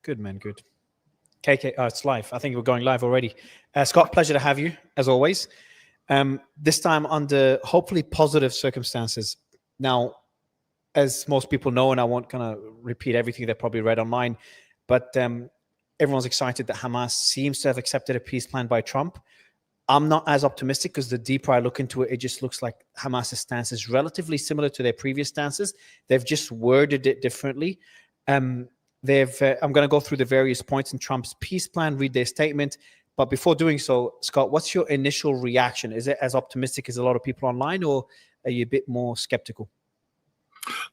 Good, man. Good. KK, it's live. I think we're going live already. Scott, pleasure to have you, as always. This time under hopefully positive circumstances. Now, as most people know, and I won't kind of repeat everything they probably read online, but everyone's excited that Hamas seems to have accepted a peace plan by Trump. I'm not as optimistic because the deeper I look into it, it just looks like Hamas's stance is relatively similar to their previous stances. They've just worded it differently. I'm going to go through the various points in Trump's peace plan, read their statement. But before doing so, Scott, what's your initial reaction? Is it as optimistic as a lot of people online, or are you a bit more skeptical?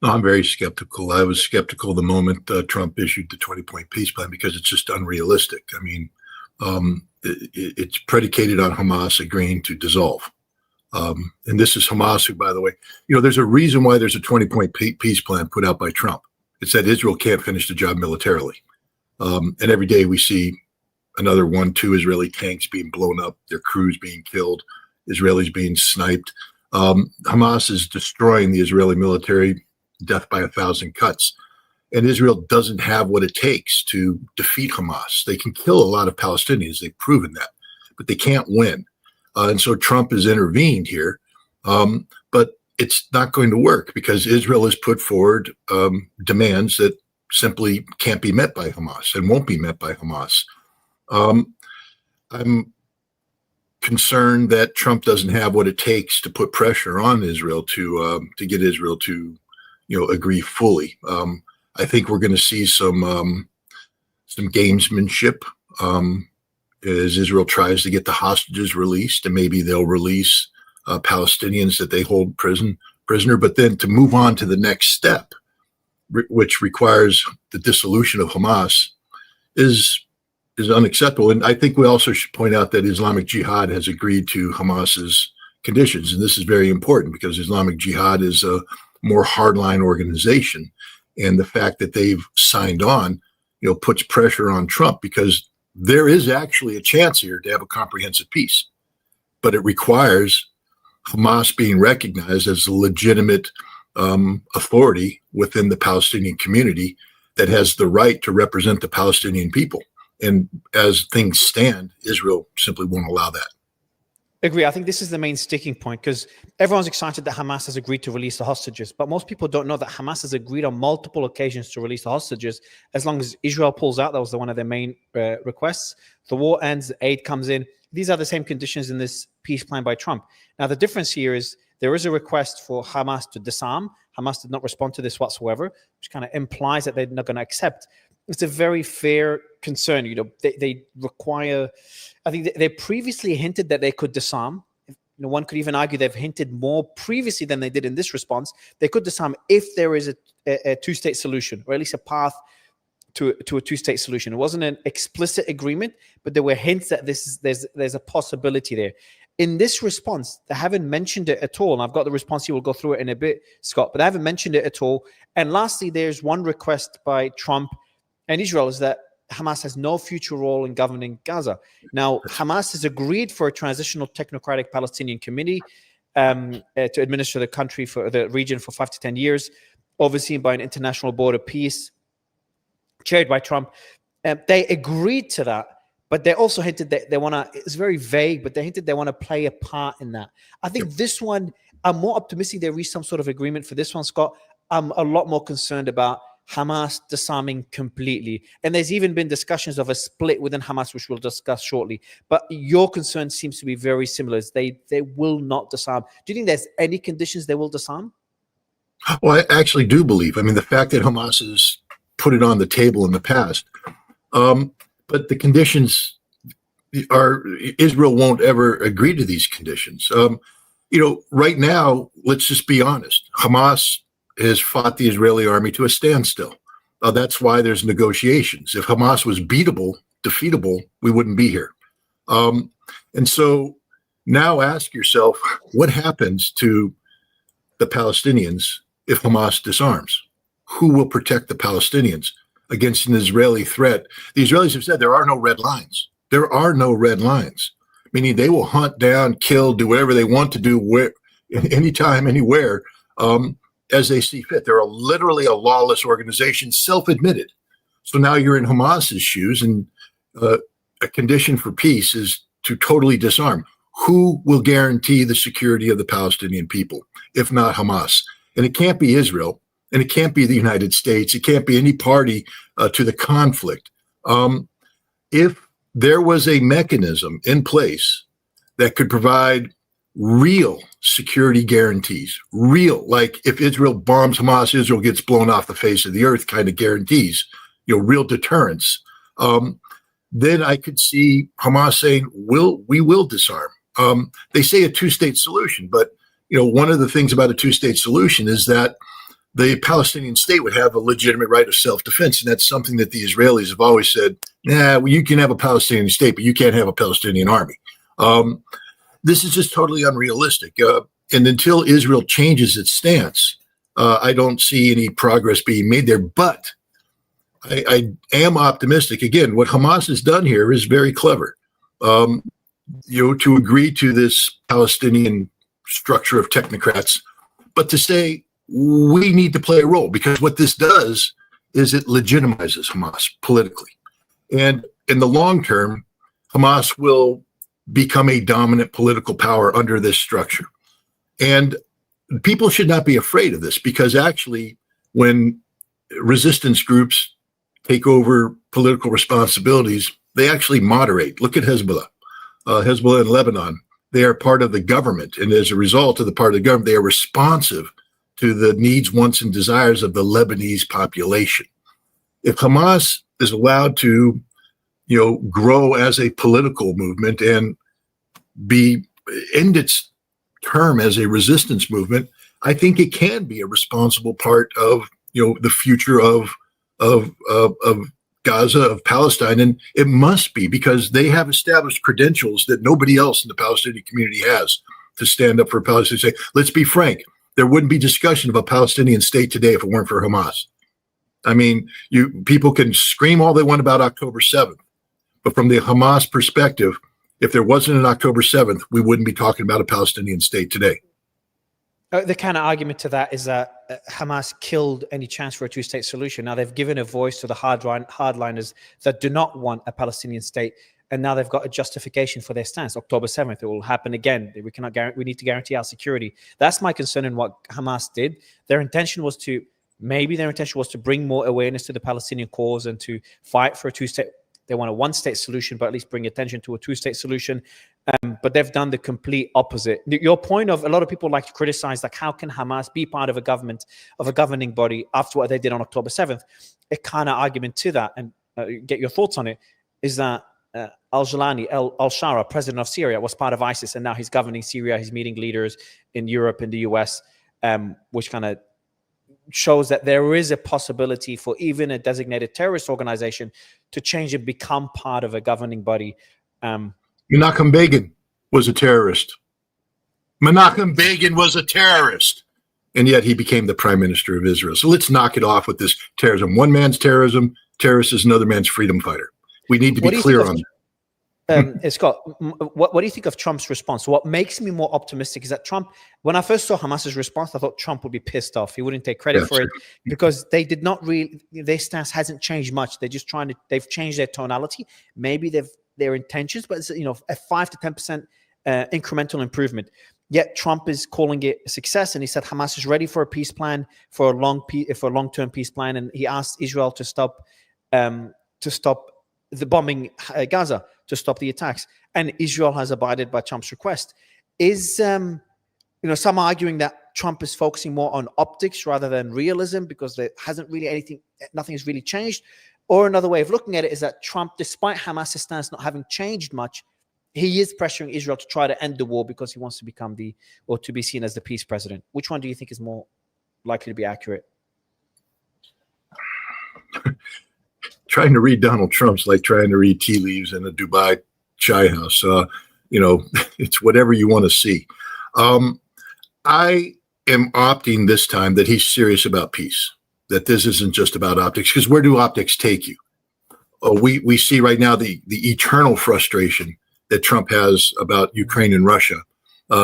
No, I'm very skeptical. I was skeptical the moment Trump issued the 20-point peace plan because it's just unrealistic. I mean, it's predicated on Hamas agreeing to dissolve. And this is Hamas who, by the way, there's a reason why there's a 20-point peace plan put out by Trump. It's that Israel can't finish the job militarily. And every day we see another 1-2 Israeli tanks being blown up, their crews being killed, Israelis being sniped. Hamas is destroying the Israeli military, death by 1,000 cuts. And Israel doesn't have what it takes to defeat Hamas. They can kill a lot of Palestinians. They've proven that, but they can't win. And so Trump has intervened here. But it's not going to work because Israel has put forward demands that simply can't be met by Hamas and won't be met by Hamas. I'm concerned that Trump doesn't have what it takes to put pressure on Israel to get Israel to, agree fully. I think we're going to see some gamesmanship as Israel tries to get the hostages released, and maybe they'll release Palestinians that they hold prisoner. But then to move on to the next step, which requires the dissolution of Hamas, is unacceptable. And I think we also should point out that Islamic Jihad has agreed to Hamas's conditions. And this is very important because Islamic Jihad is a more hardline organization. And the fact that they've signed on, puts pressure on Trump because there is actually a chance here to have a comprehensive peace. But it requires Hamas being recognized as a legitimate authority within the Palestinian community that has the right to represent the Palestinian people. And as things stand, Israel simply won't allow that. Agree. I think this is the main sticking point because everyone's excited that Hamas has agreed to release the hostages, but most people don't know that Hamas has agreed on multiple occasions to release the hostages as long as Israel pulls out. That was one of their main requests. The war ends, the aid comes in. These are the same conditions in this peace plan by Trump. Now, the difference here is there is a request for Hamas to disarm. Hamas did not respond to this whatsoever, which kind of implies that they're not going to accept. It's a very fair concern. They require, I think they previously hinted that they could disarm. One could even argue they've hinted more previously than they did in this response. They could disarm if there is a two-state solution, or at least a path to a two-state solution. It wasn't an explicit agreement, but there were hints that there's a possibility there. In this response, they haven't mentioned it at all. And I've got the response here. We'll go through it in a bit, Scott, but they haven't mentioned it at all. And lastly, there's one request by Trump and Israel is that Hamas has no future role in governing Gaza. Now, Hamas has agreed for a transitional technocratic Palestinian committee to administer the country for the region for 5 to 10 years, overseen by an international board of peace, chaired by Trump. They agreed to that, but they also hinted that they want to, it's very vague, but they hinted they want to play a part in that. I think this one, I'm more optimistic they reach some sort of agreement for this one, Scott. I'm a lot more concerned about Hamas disarming completely. And there's even been discussions of a split within Hamas, which we'll discuss shortly. But your concern seems to be very similar. They will not disarm. Do you think there's any conditions they will disarm? Well, I actually do believe. I mean, the fact that Hamas has put it on the table in the past, but the conditions are, Israel won't ever agree to these conditions. Right now, let's just be honest. Hamas has fought the Israeli army to a standstill. That's why there's negotiations. If Hamas was defeatable, we wouldn't be here. And so now ask yourself, what happens to the Palestinians if Hamas disarms? Who will protect the Palestinians against an Israeli threat? The Israelis have said there are no red lines. There are no red lines, meaning they will hunt down, kill, do whatever they want to do, where, anytime, anywhere, as they see fit. They're literally a lawless organization, self-admitted. So now you're in Hamas's shoes, and a condition for peace is to totally disarm. Who will guarantee the security of the Palestinian people, if not Hamas? And it can't be Israel, and it can't be the United States. It can't be any party to the conflict. If there was a mechanism in place that could provide real security guarantees, real, like if Israel bombs Hamas, Israel gets blown off the face of the earth kind of guarantees, real deterrence, then I could see Hamas saying, we will disarm. They say a two-state solution, but one of the things about a two-state solution is that the Palestinian state would have a legitimate right of self-defense, and that's something that the Israelis have always said, well, you can have a Palestinian state, but you can't have a Palestinian army. This is just totally unrealistic. And until Israel changes its stance, I don't see any progress being made there. But I am optimistic. Again, what Hamas has done here is very clever. To agree to this Palestinian structure of technocrats, but to say we need to play a role, because what this does is it legitimizes Hamas politically. And in the long term, Hamas will become a dominant political power under this structure. And people should not be afraid of this, because actually when resistance groups take over political responsibilities, they actually moderate. Look at Hezbollah. Hezbollah in Lebanon, they are part of the government. And as a result of the part of the government, they are responsive to the needs, wants, and desires of the Lebanese population. If Hamas is allowed to, grow as a political movement and end its term as a resistance movement, I think it can be a responsible part of, the future of Gaza, of Palestine. And it must be, because they have established credentials that nobody else in the Palestinian community has to stand up for Palestine. Say, let's be frank, there wouldn't be discussion of a Palestinian state today if it weren't for Hamas. I mean, people can scream all they want about October 7th, but from the Hamas perspective, if there wasn't an October 7th, we wouldn't be talking about a Palestinian state today. The kind of argument to that is that Hamas killed any chance for a two-state solution. Now they've given a voice to the hardliners that do not want a Palestinian state, and now they've got a justification for their stance. October 7th, it will happen again. We need to guarantee our security. That's my concern in what Hamas did. Their intention was to bring more awareness to the Palestinian cause and to fight for a two-state. They want a one-state solution, but at least bring attention to a two-state solution. But they've done the complete opposite. Your point of, a lot of people like to criticize, like, how can Hamas be part of a government, of a governing body after what they did on October 7th? A kind of argument to that, and get your thoughts on it, is that al-Jalani, al-Shara, president of Syria, was part of ISIS, and now he's governing Syria. He's meeting leaders in Europe, in the US, which kind of shows that there is a possibility for even a designated terrorist organization to change and become part of a governing body. Menachem Begin was a terrorist. Menachem Begin was a terrorist. And yet he became the prime minister of Israel. So let's knock it off with this terrorism. One man's terrorism, terrorist is another man's freedom fighter. We need to be clear on that. Scott, what do you think of Trump's response? What makes me more optimistic is that Trump, when I first saw Hamas's response, I thought Trump would be pissed off. He wouldn't take credit for it, because they did not really, their stance hasn't changed much. They're just they've changed their tonality. Maybe their intentions, but it's, a 5 to 10% incremental improvement. Yet Trump is calling it a success, and he said Hamas is ready for a peace plan, for a long-term peace plan, and he asked Israel to stop the bombing Gaza, to stop the attacks, and Israel has abided by Trump's request. Is some arguing that Trump is focusing more on optics rather than realism, because there hasn't really nothing has really changed? Or another way of looking at it is that Trump, despite Hamas's stance not having changed much, he is pressuring Israel to try to end the war because he wants to become to be seen as the peace president. Which one do you think is more likely to be accurate? Trying to read Donald Trump's like trying to read tea leaves in a Dubai chai house. It's whatever you want to see. I am opting this time that he's serious about peace, that this isn't just about optics, because where do optics take you? We see right now the eternal frustration that Trump has about Ukraine and Russia,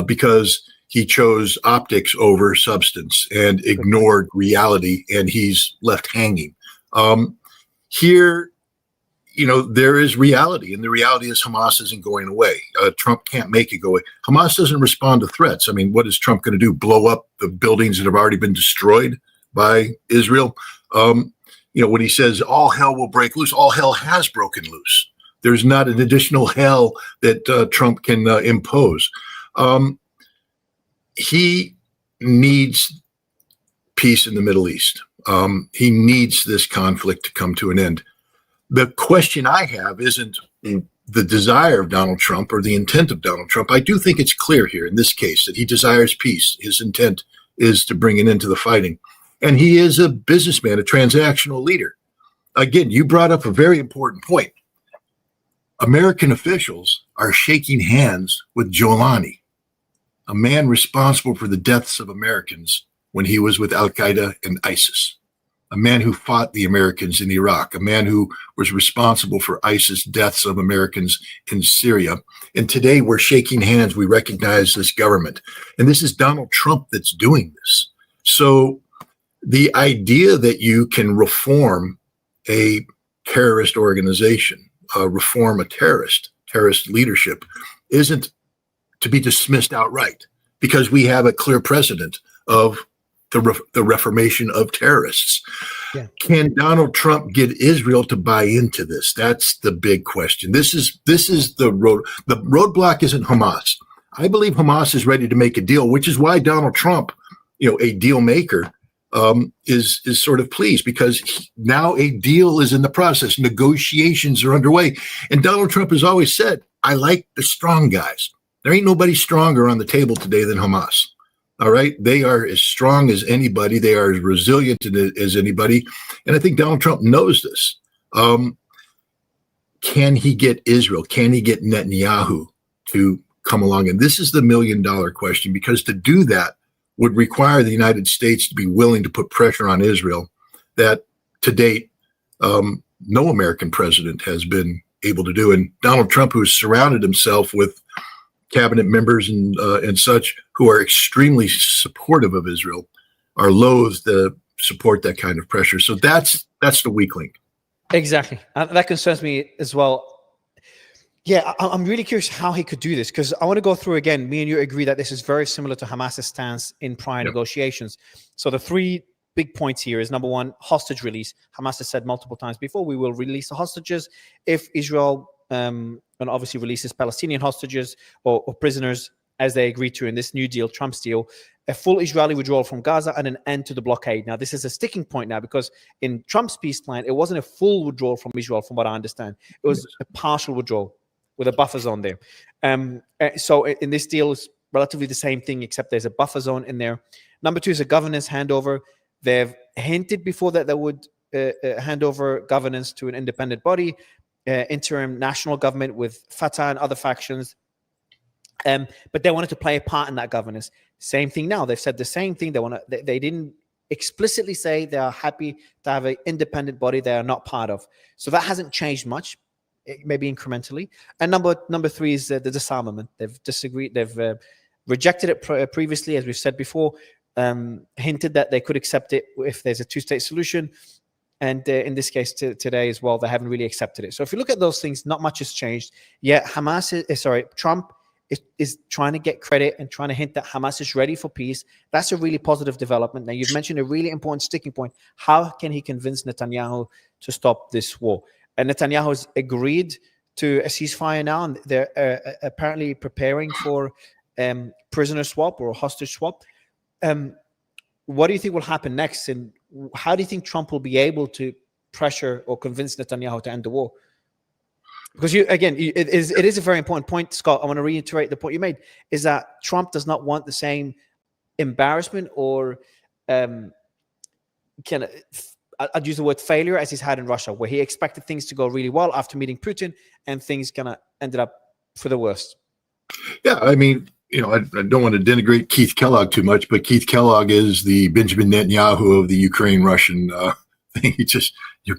because he chose optics over substance and ignored reality, and he's left hanging. Here, there is reality, and the reality is Hamas isn't going away. Trump can't make it go away. Hamas doesn't respond to threats. I mean, what is Trump going to do? Blow up the buildings that have already been destroyed by Israel? When he says all hell will break loose, all hell has broken loose. There's not an additional hell that Trump can impose. He needs peace in the Middle East. He needs this conflict to come to an end. The question I have isn't the desire of Donald Trump or the intent of Donald Trump. I do think it's clear here in this case that he desires peace. His intent is to bring an end to the fighting. And he is a businessman, a transactional leader. Again, you brought up a very important point. American officials are shaking hands with Jolani, a man responsible for the deaths of Americans when he was with Al-Qaeda and ISIS. A man who fought the Americans in Iraq, a man who was responsible for ISIS deaths of Americans in Syria. And today we're shaking hands. We recognize this government. And this is Donald Trump that's doing this. So the idea that you can reform a terrorist organization, reform a terrorist leadership, isn't to be dismissed outright, because we have a clear precedent of the reformation of terrorists. Yeah. Can Donald Trump get Israel to buy into this? That's the big question. This is the road. The roadblock isn't Hamas. I believe Hamas is ready to make a deal, which is why Donald Trump, a deal maker, is sort of pleased, because now a deal is in the process. Negotiations are underway. And Donald Trump has always said, I like the strong guys. There ain't nobody stronger on the table today than Hamas. All right. They are as strong as anybody. They are as resilient as anybody. And I think Donald Trump knows this. Can he get Israel? Can he get Netanyahu to come along? And this is the $1 million question, because to do that would require the United States to be willing to put pressure on Israel that to date, no American president has been able to do. And Donald Trump, who has surrounded himself with cabinet members and such who are extremely supportive of Israel, are loath to support that kind of pressure. So that's the weak link. Exactly. That concerns me as well. Yeah, I'm really curious how he could do this, because I want to go through again. Me and you agree that this is very similar to Hamas's stance in prior negotiations. So the three big points here is, number one, hostage release. Hamas has said multiple times before, we will release the hostages if Israel and obviously releases Palestinian hostages or prisoners, as they agreed to in this new deal, Trump's deal, a full Israeli withdrawal from Gaza and an end to the blockade. Now, this is a sticking point now, because in Trump's peace plan, it wasn't a full withdrawal from Israel, from what I understand. It was a partial withdrawal with a buffer zone there. So in this deal, it's relatively the same thing, except there's a buffer zone in there. Number two is a governance handover. They've hinted before that they would hand over governance to an independent body, interim national government with Fatah and other factions. But they wanted to play a part in that governance. Same thing now. They've said the same thing. They didn't explicitly say they are happy to have an independent body they are not part of. So that hasn't changed much, maybe incrementally. And number three is the disarmament. They've disagreed. They've rejected it previously, as we've said before, hinted that they could accept it if there's a two-state solution. And in this case today as well, they haven't really accepted it. So if you look at those things, not much has changed. Yeah, Trump is trying to get credit and trying to hint that Hamas is ready for peace. That's a really positive development. Now, you've mentioned a really important sticking point. How can he convince Netanyahu to stop this war? And Netanyahu has agreed to a ceasefire now, and they're apparently preparing for prisoner swap or hostage swap. What do you think will happen next? And how do you think Trump will be able to pressure or convince Netanyahu to end the war? Because it is a very important point, Scott. I want to reiterate the point you made, is that Trump does not want the same embarrassment or I'd use the word failure as he's had in Russia, where he expected things to go really well after meeting Putin, and things kind of ended up for the worst. Yeah, I mean, I don't want to denigrate Keith Kellogg too much, but Keith Kellogg is the Benjamin Netanyahu of the Ukraine-Russian thing.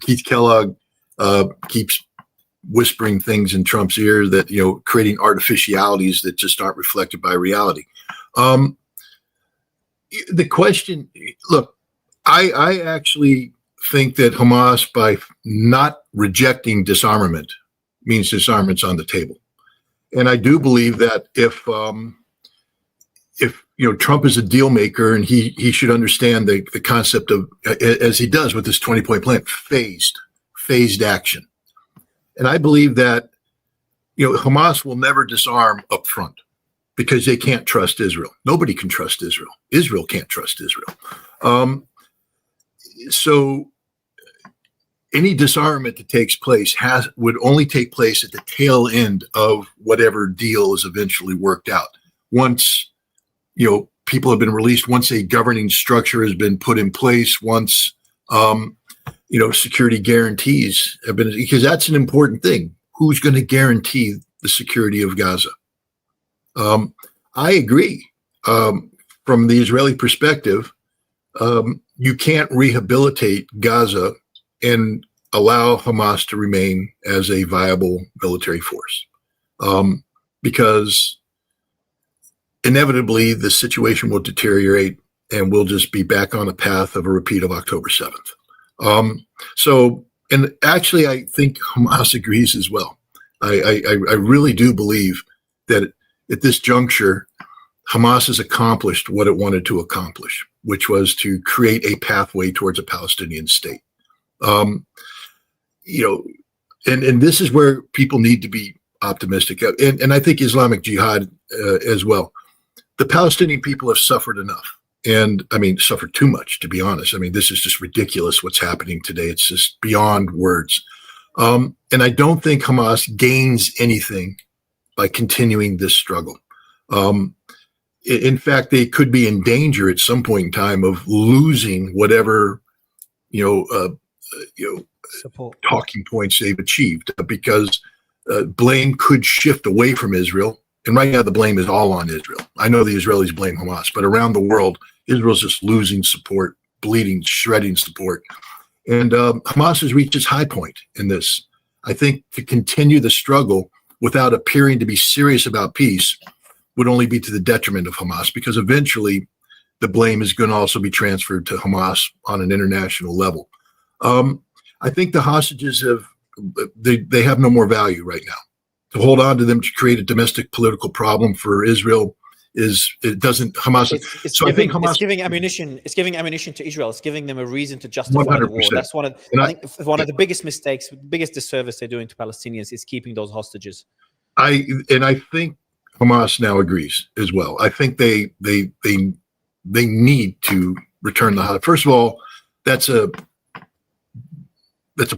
Keith Kellogg keeps whispering things in Trump's ear that, creating artificialities that just aren't reflected by reality. The question, look, I actually think that Hamas, by not rejecting disarmament, means disarmament's on the table. And I do believe that if Trump is a deal maker, and he should understand the concept of, as he does with this 20-point plan, phased action. And I believe that Hamas will never disarm up front because they can't trust Israel. Nobody can trust Israel. Israel can't trust Israel. So any disarmament that takes place would only take place at the tail end of whatever deal is eventually worked out. Once people have been released, once a governing structure has been put in place, once security guarantees have been, because that's an important thing. Who's going to guarantee the security of Gaza? I agree. From the Israeli perspective, you can't rehabilitate Gaza and allow Hamas to remain as a viable military force, because inevitably the situation will deteriorate and we'll just be back on the path of a repeat of October 7th. And actually, I think Hamas agrees as well. I really do believe that at this juncture, Hamas has accomplished what it wanted to accomplish, which was to create a pathway towards a Palestinian state. And this is where people need to be optimistic. And I think Islamic Jihad as well. The Palestinian people have suffered enough. And suffered too much, to be honest. This is just ridiculous what's happening today. It's just beyond words. And I don't think Hamas gains anything by continuing this struggle. In fact, they could be in danger at some point in time of losing whatever, support, talking points they've achieved, because blame could shift away from Israel. And right now, the blame is all on Israel. I know the Israelis blame Hamas, but around the world, Israel's just losing support, bleeding, shredding support. And Hamas has reached its high point in this. I think to continue the struggle without appearing to be serious about peace would only be to the detriment of Hamas, because eventually the blame is going to also be transferred to Hamas on an international level. I think the hostages they have no more value right now. To hold on to them to create a domestic political problem for Israel Hamas. It's giving ammunition. It's giving ammunition to Israel. It's giving them a reason to justify the war. That's one of the biggest mistakes, biggest disservice they're doing to Palestinians is keeping those hostages. I think Hamas now agrees as well. I think they need to return the hostage. First of all, that's a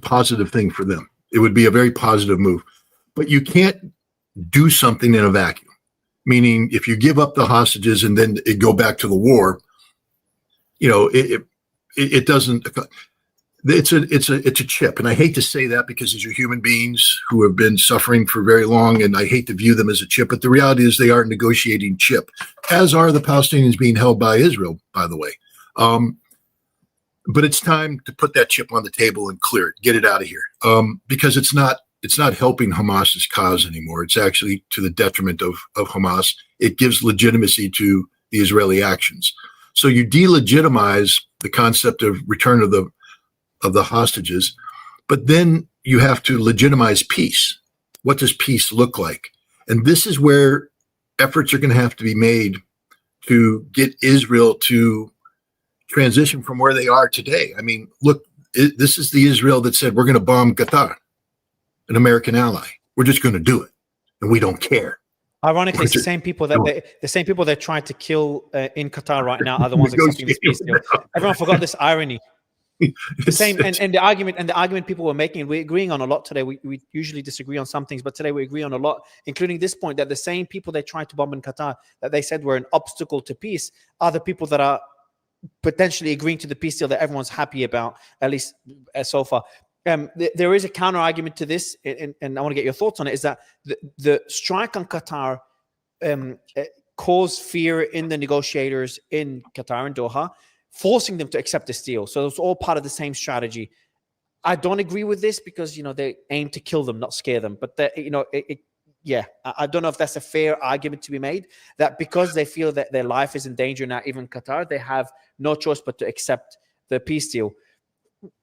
positive thing for them. It would be a very positive move, but you can't do something in a vacuum. Meaning, if you give up the hostages and then it go back to the war, it doesn't. It's a chip, and I hate to say that because these are human beings who have been suffering for very long, and I hate to view them as a chip. But the reality is, they are a negotiating chip, as are the Palestinians being held by Israel, by the way. But it's time to put that chip on the table and clear it, get it out of here, because it's not helping Hamas's cause anymore. It's actually to the detriment of Hamas. It gives legitimacy to the Israeli actions. So you delegitimize the concept of return of the hostages, but then you have to legitimize peace. What does peace look like? And this is where efforts are going to have to be made to get Israel to transition from where they are today. Look, this is the Israel that said, we're going to bomb Qatar, an American ally. We're just going to do it, and we don't care. Ironically, it's the same people that tried to kill in Qatar right now are the ones accepting this peace deal. Everyone forgot this irony. The same, and the argument people were making, we're agreeing on a lot today. We usually disagree on some things, but today we agree on a lot, including this point that the same people that tried to bomb in Qatar, that they said were an obstacle to peace, are the people that are potentially agreeing to the peace deal that everyone's happy about, at least so far. There is a counter argument to this, and I want to get your thoughts on it, is that the strike on Qatar caused fear in the negotiators in Qatar and Doha, forcing them to accept this deal. So it's all part of the same strategy. I don't agree with this because, they aim to kill them, not scare them. But, I don't know if that's a fair argument to be made, that because they feel that their life is in danger now, even Qatar, they have no choice but to accept the peace deal.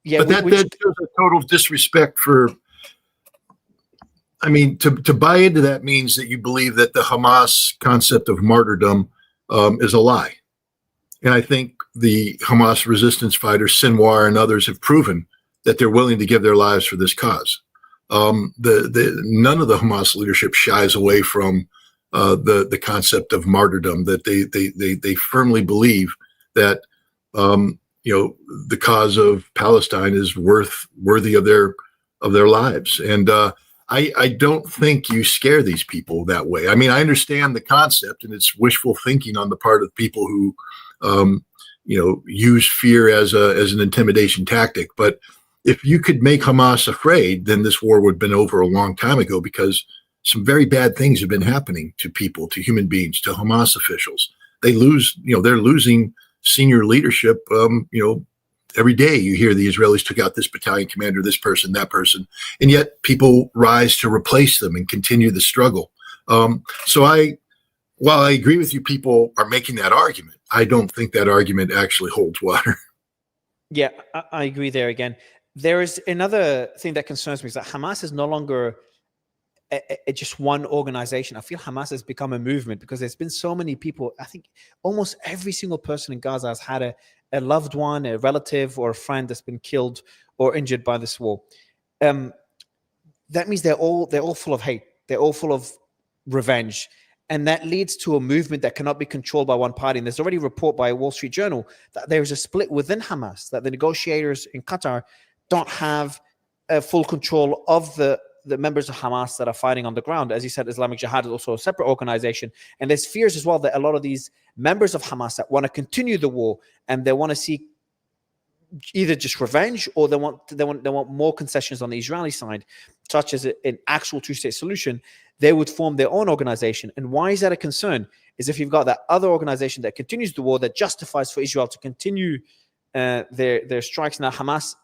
Yeah, But that shows a total disrespect for. I mean, to buy into that means that you believe that the Hamas concept of martyrdom is a lie. And I think the Hamas resistance fighters, Sinwar and others, have proven that they're willing to give their lives for this cause. None of the Hamas leadership shies away from the concept of martyrdom. That they firmly believe that the cause of Palestine is worthy of their lives. And I don't think you scare these people that way. I mean, I understand the concept, and it's wishful thinking on the part of people who, use fear as an intimidation tactic. But if you could make Hamas afraid, then this war would have been over a long time ago, because some very bad things have been happening to people, to human beings, to Hamas officials. They're losing senior leadership. Every day you hear the Israelis took out this battalion commander, this person, that person, and yet people rise to replace them and continue the struggle. While I agree with you, people are making that argument, I don't think that argument actually holds water. Yeah, I agree there again. There is another thing that concerns me, is that Hamas is no longer just one organization. I feel Hamas has become a movement, because there's been so many people. I think almost every single person in Gaza has had a loved one, a relative, or a friend that's been killed or injured by this war. That means they're all full of hate. They're all full of revenge. And that leads to a movement that cannot be controlled by one party. And there's already a report by Wall Street Journal that there's a split within Hamas, that the negotiators in Qatar don't have full control of the members of Hamas that are fighting on the ground. As you said, Islamic Jihad is also a separate organization. And there's fears as well that a lot of these members of Hamas that want to continue the war, and they want to seek either just revenge, or they want more concessions on the Israeli side, such as an actual two-state solution, they would form their own organization. And why is that a concern? Is if you've got that other organization that continues the war, that justifies for Israel to continue their strikes. Now Hamas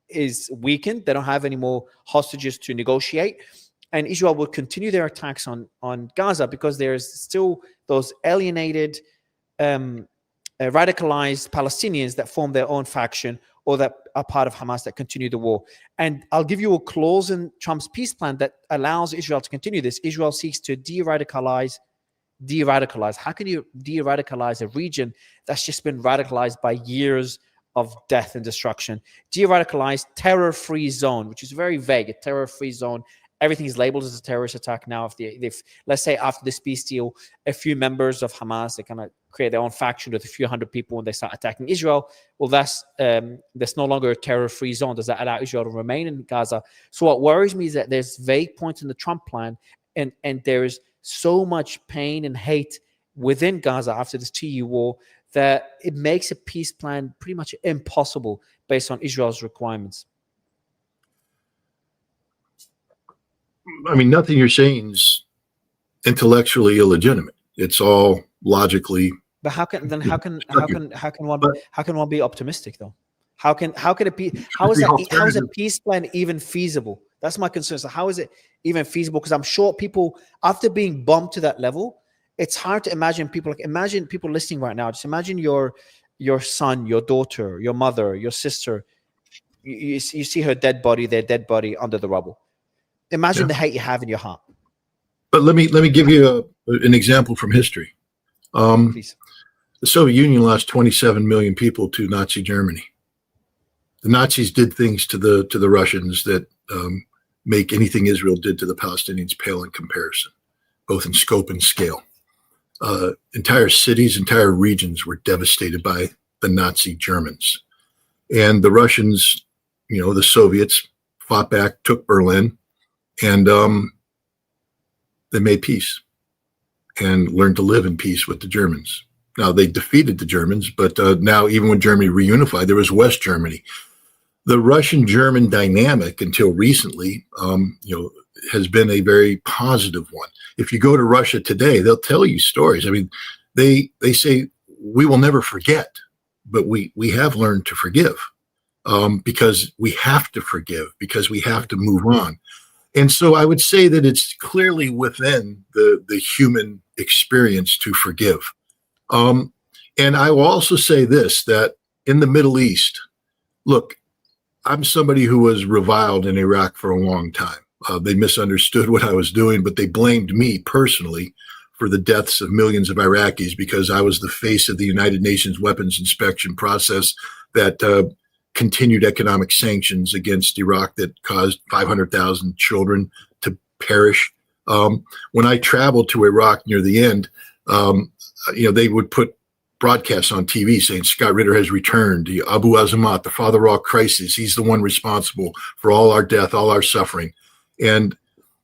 is weakened. They don't have any more hostages to negotiate. And Israel will continue their attacks on Gaza, because there's still those alienated, radicalized Palestinians that form their own faction, or that are part of Hamas, that continue the war. And I'll give you a clause in Trump's peace plan that allows Israel to continue this. Israel seeks to de-radicalize. How can you de-radicalize a region that's just been radicalized by years of death and destruction? De-radicalize, terror-free zone, which is very vague. A terror-free zone, everything is labeled as a terrorist attack now. If let's say after this peace deal, a few members of Hamas, they kind of create their own faction with a few hundred people, and they start attacking Israel, well, that's no longer a terror-free zone. Does that allow Israel to remain in Gaza? So what worries me is that there's vague points in the Trump plan, and there is so much pain and hate within Gaza after this 2-year war, that it makes a peace plan pretty much impossible based on Israel's requirements. I mean, nothing you're saying is intellectually illegitimate. It's all logically. But how can one be optimistic though? How is a peace plan even feasible? That's my concern. So how is it even feasible? Because I'm sure people, after being bombed to that level, it's hard to imagine people listening right now. Just imagine your son, your daughter, your mother, your sister. You see her dead body, their dead body under the rubble. Imagine the hate you have in your heart. But let me give you an example from history. Please. The Soviet Union lost 27 million people to Nazi Germany. The Nazis did things to the Russians that make anything Israel did to the Palestinians pale in comparison, both in scope and scale. Entire cities, entire regions were devastated by the Nazi Germans. And the Russians, the Soviets, fought back, took Berlin, and they made peace and learned to live in peace with the Germans. Now, they defeated the Germans, but now even when Germany reunified, there was West Germany. The Russian-German dynamic until recently, has been a very positive one. If you go to Russia today, they'll tell you stories. I mean, they say, we will never forget, but we have learned to forgive, because we have to forgive, because we have to move on. And so I would say that it's clearly within the human experience to forgive. And I will also say this, that in the Middle East, look, I'm somebody who was reviled in Iraq for a long time. They misunderstood what I was doing, but they blamed me personally for the deaths of millions of Iraqis because I was the face of the United Nations weapons inspection process that continued economic sanctions against Iraq that caused 500,000 children to perish. When I traveled to Iraq near the end, they would put broadcasts on TV saying Scott Ritter has returned. Abu Azamat, the father of all crises, he's the one responsible for all our death, all our suffering. And,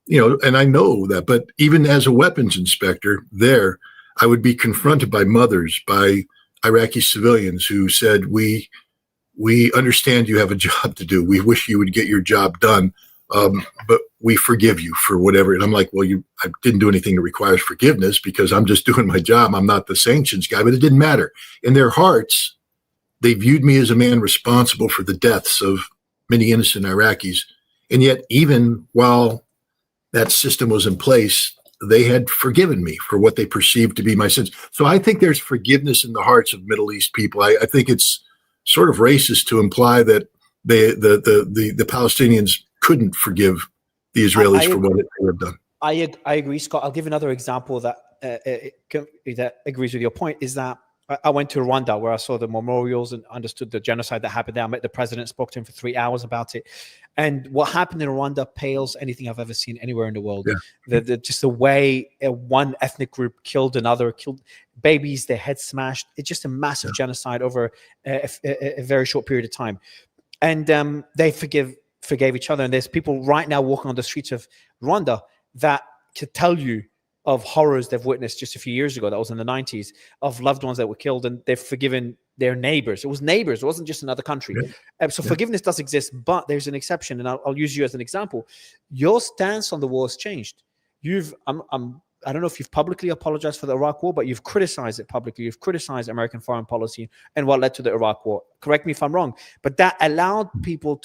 and I know that, but even as a weapons inspector there, I would be confronted by mothers, by Iraqi civilians who said, we understand you have a job to do. We wish you would get your job done. But we forgive you for whatever. And I'm like, well, I didn't do anything that requires forgiveness because I'm just doing my job. I'm not the sanctions guy, but it didn't matter. In their hearts, they viewed me as a man responsible for the deaths of many innocent Iraqis. And yet, even while that system was in place, they had forgiven me for what they perceived to be my sins. So I think there's forgiveness in the hearts of Middle East people. I think it's sort of racist to imply that the Palestinians couldn't forgive the Israelis for what they have done. I agree, Scott. I'll give another example that agrees with your point. Is that I went to Rwanda where I saw the memorials and understood the genocide that happened there. I met the president, spoke to him for 3 hours about it. And what happened in Rwanda pales anything I've ever seen anywhere in the world. Yeah. Just the way one ethnic group killed another, killed babies, their heads smashed. It's just a massive genocide over a very short period of time. And they forgave each other. And there's people right now walking on the streets of Rwanda that could tell you of horrors they've witnessed just a few years ago, that was in the 90s, of loved ones that were killed, and they've forgiven their neighbors. It was neighbors. It wasn't just another country. So forgiveness does exist, but there's an exception. And I'll use you as an example. Your stance on the war has changed. I don't know if you've publicly apologized for the Iraq war, but you've criticized it publicly. You've criticized American foreign policy and what led to the Iraq war. Correct me if I'm wrong, but that allowed people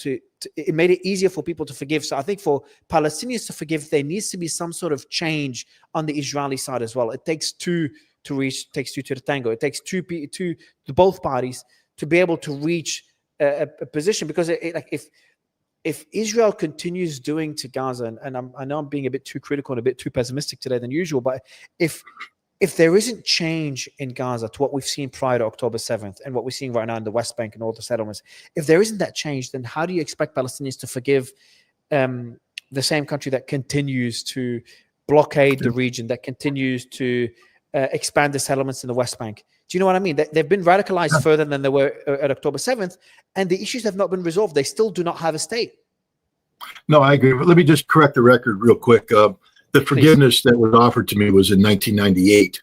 it made it easier for people to forgive. So I think for Palestinians to forgive, there needs to be some sort of change on the Israeli side as well. It takes two to reach, takes two to the tango. It takes both parties to be able to reach a position, because if Israel continues doing to Gaza, and I know I'm being a bit too critical and a bit too pessimistic today than usual, but if there isn't change in Gaza to what we've seen prior to October 7th and what we're seeing right now in the West Bank and all the settlements, if there isn't that change, then how do you expect Palestinians to forgive the same country that continues to blockade the region, that continues to expand the settlements in the West Bank? Do you know what I mean? They've been radicalized further than they were at October 7th, and the issues have not been resolved. They still do not have a state. No, I agree. But let me just correct the record real quick. The forgiveness that was offered to me was in 1998.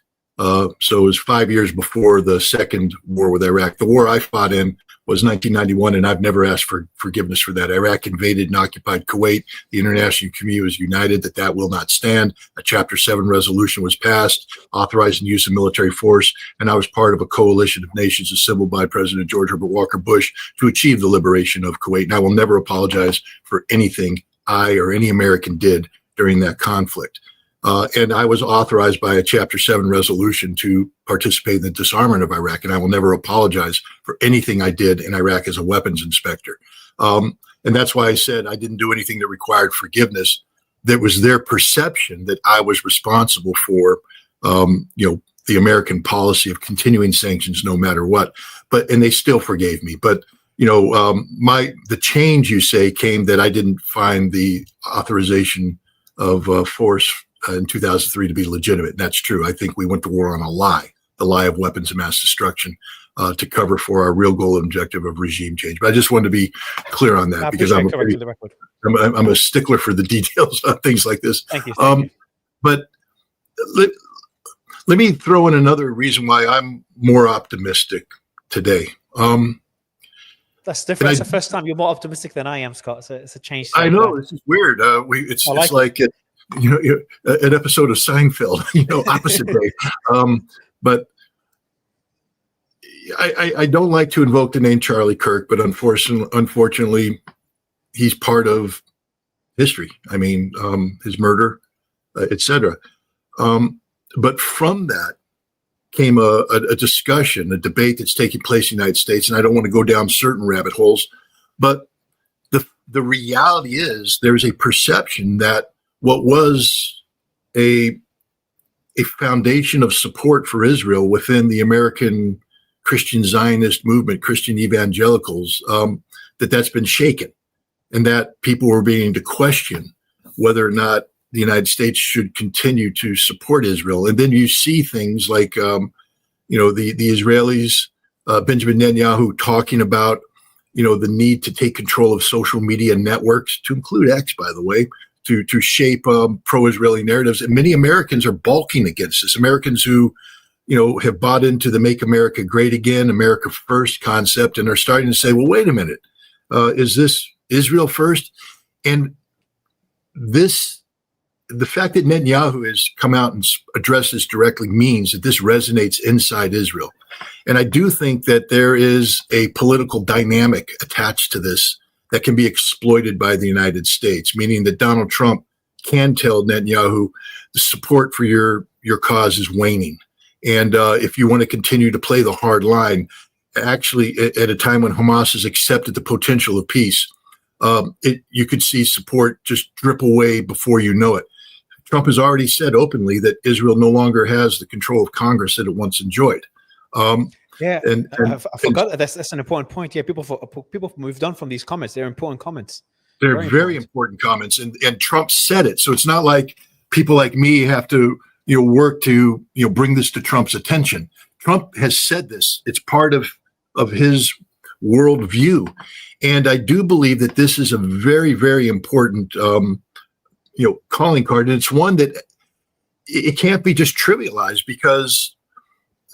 So it was 5 years before the second war with Iraq. The war I fought in was 1991, and I've never asked for forgiveness for that. Iraq invaded and occupied Kuwait. The international community was united that will not stand. A Chapter 7 resolution was passed authorizing the use of military force, and I was part of a coalition of nations assembled by President George Herbert Walker Bush to achieve the liberation of Kuwait. And I will never apologize for anything I or any American did during that conflict. And I was authorized by a Chapter 7 resolution to participate in the disarmament of Iraq, and I will never apologize for anything I did in Iraq as a weapons inspector. And that's why I said I didn't do anything that required forgiveness. That was their perception that I was responsible for, the American policy of continuing sanctions no matter what. And they still forgave me. But the change you say came that I didn't find the authorization of force in 2003 to be legitimate. That's true. I think we went to war on a lie, the lie of weapons of mass destruction, to cover for our real goal and objective of regime change. But I just wanted to be clear on that, because I'm a stickler for the details on things like this. Thank you. But let me throw in another reason why I'm more optimistic today. That's different. It's the first time you're more optimistic than I am, Scott. It's a change. I know. This is weird. It's like it. An episode of Seinfeld, opposite day. But I don't like to invoke the name Charlie Kirk, but unfortunately, he's part of history. I mean, his murder, etc. But from that came a discussion, a debate that's taking place in the United States, and I don't want to go down certain rabbit holes, but the reality is there's a perception that what was a foundation of support for Israel within the American Christian Zionist movement, Christian evangelicals, that's been shaken, and that people were beginning to question whether or not the United States should continue to support Israel. And then you see things like, the Israelis, Benjamin Netanyahu talking about, the need to take control of social media networks, to include X, by the way, to shape pro-Israeli narratives. And many Americans are balking against this. Americans who, have bought into the Make America Great Again, America First concept, and are starting to say, well, wait a minute, is this Israel first? And the fact that Netanyahu has come out and addressed this directly means that this resonates inside Israel. And I do think that there is a political dynamic attached to this that can be exploited by the United States, meaning that Donald Trump can tell Netanyahu the support for your cause is waning. And if you want to continue to play the hard line, actually at a time when Hamas has accepted the potential of peace, you could see support just drip away before you know it. Trump has already said openly that Israel no longer has the control of Congress that it once enjoyed. I forgot that's an important point. Yeah, people moved on from these comments. They're important comments. They're very important comments, and Trump said it. So it's not like people like me have to work to bring this to Trump's attention. Trump has said this. It's part of his worldview, and I do believe that this is a very, very important calling card, and it's one that it can't be just trivialized because,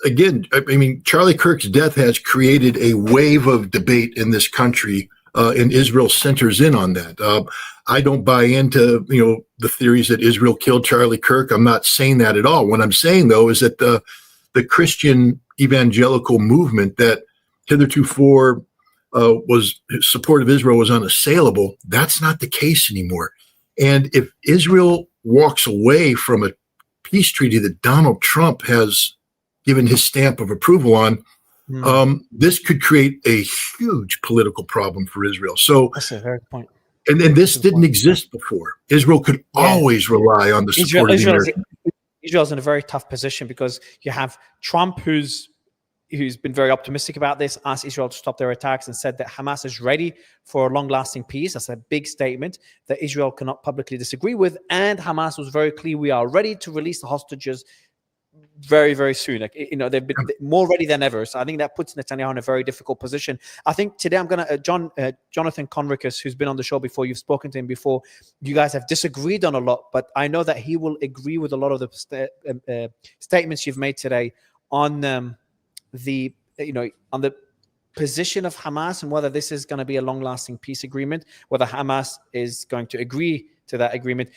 again, I mean, Charlie Kirk's death has created a wave of debate in this country, and Israel centers in on that. I don't buy into, the theories that Israel killed Charlie Kirk. I'm not saying that at all. What I'm saying, though, is that the Christian evangelical movement that heretofore was support of Israel was unassailable, that's not the case anymore. And if Israel walks away from a peace treaty that Donald Trump has given his stamp of approval on, this could create a huge political problem for Israel. So that's a very good point. And this didn't exist before. Israel could always rely on the support of the Americans. Israel's in a very tough position because you have Trump, who's been very optimistic about this, asked Israel to stop their attacks and said that Hamas is ready for a long-lasting peace. That's a big statement that Israel cannot publicly disagree with. And Hamas was very clear, we are ready to release the hostages very, very soon. They've been more ready than ever. So I think that puts Netanyahu in a very difficult position. I think today I'm going to, Jonathan Conricus, who's been on the show before, you've spoken to him before, you guys have disagreed on a lot, but I know that he will agree with a lot of the statements you've made today on on the position of Hamas and whether this is going to be a long-lasting peace agreement, whether Hamas is going to agree to that agreement.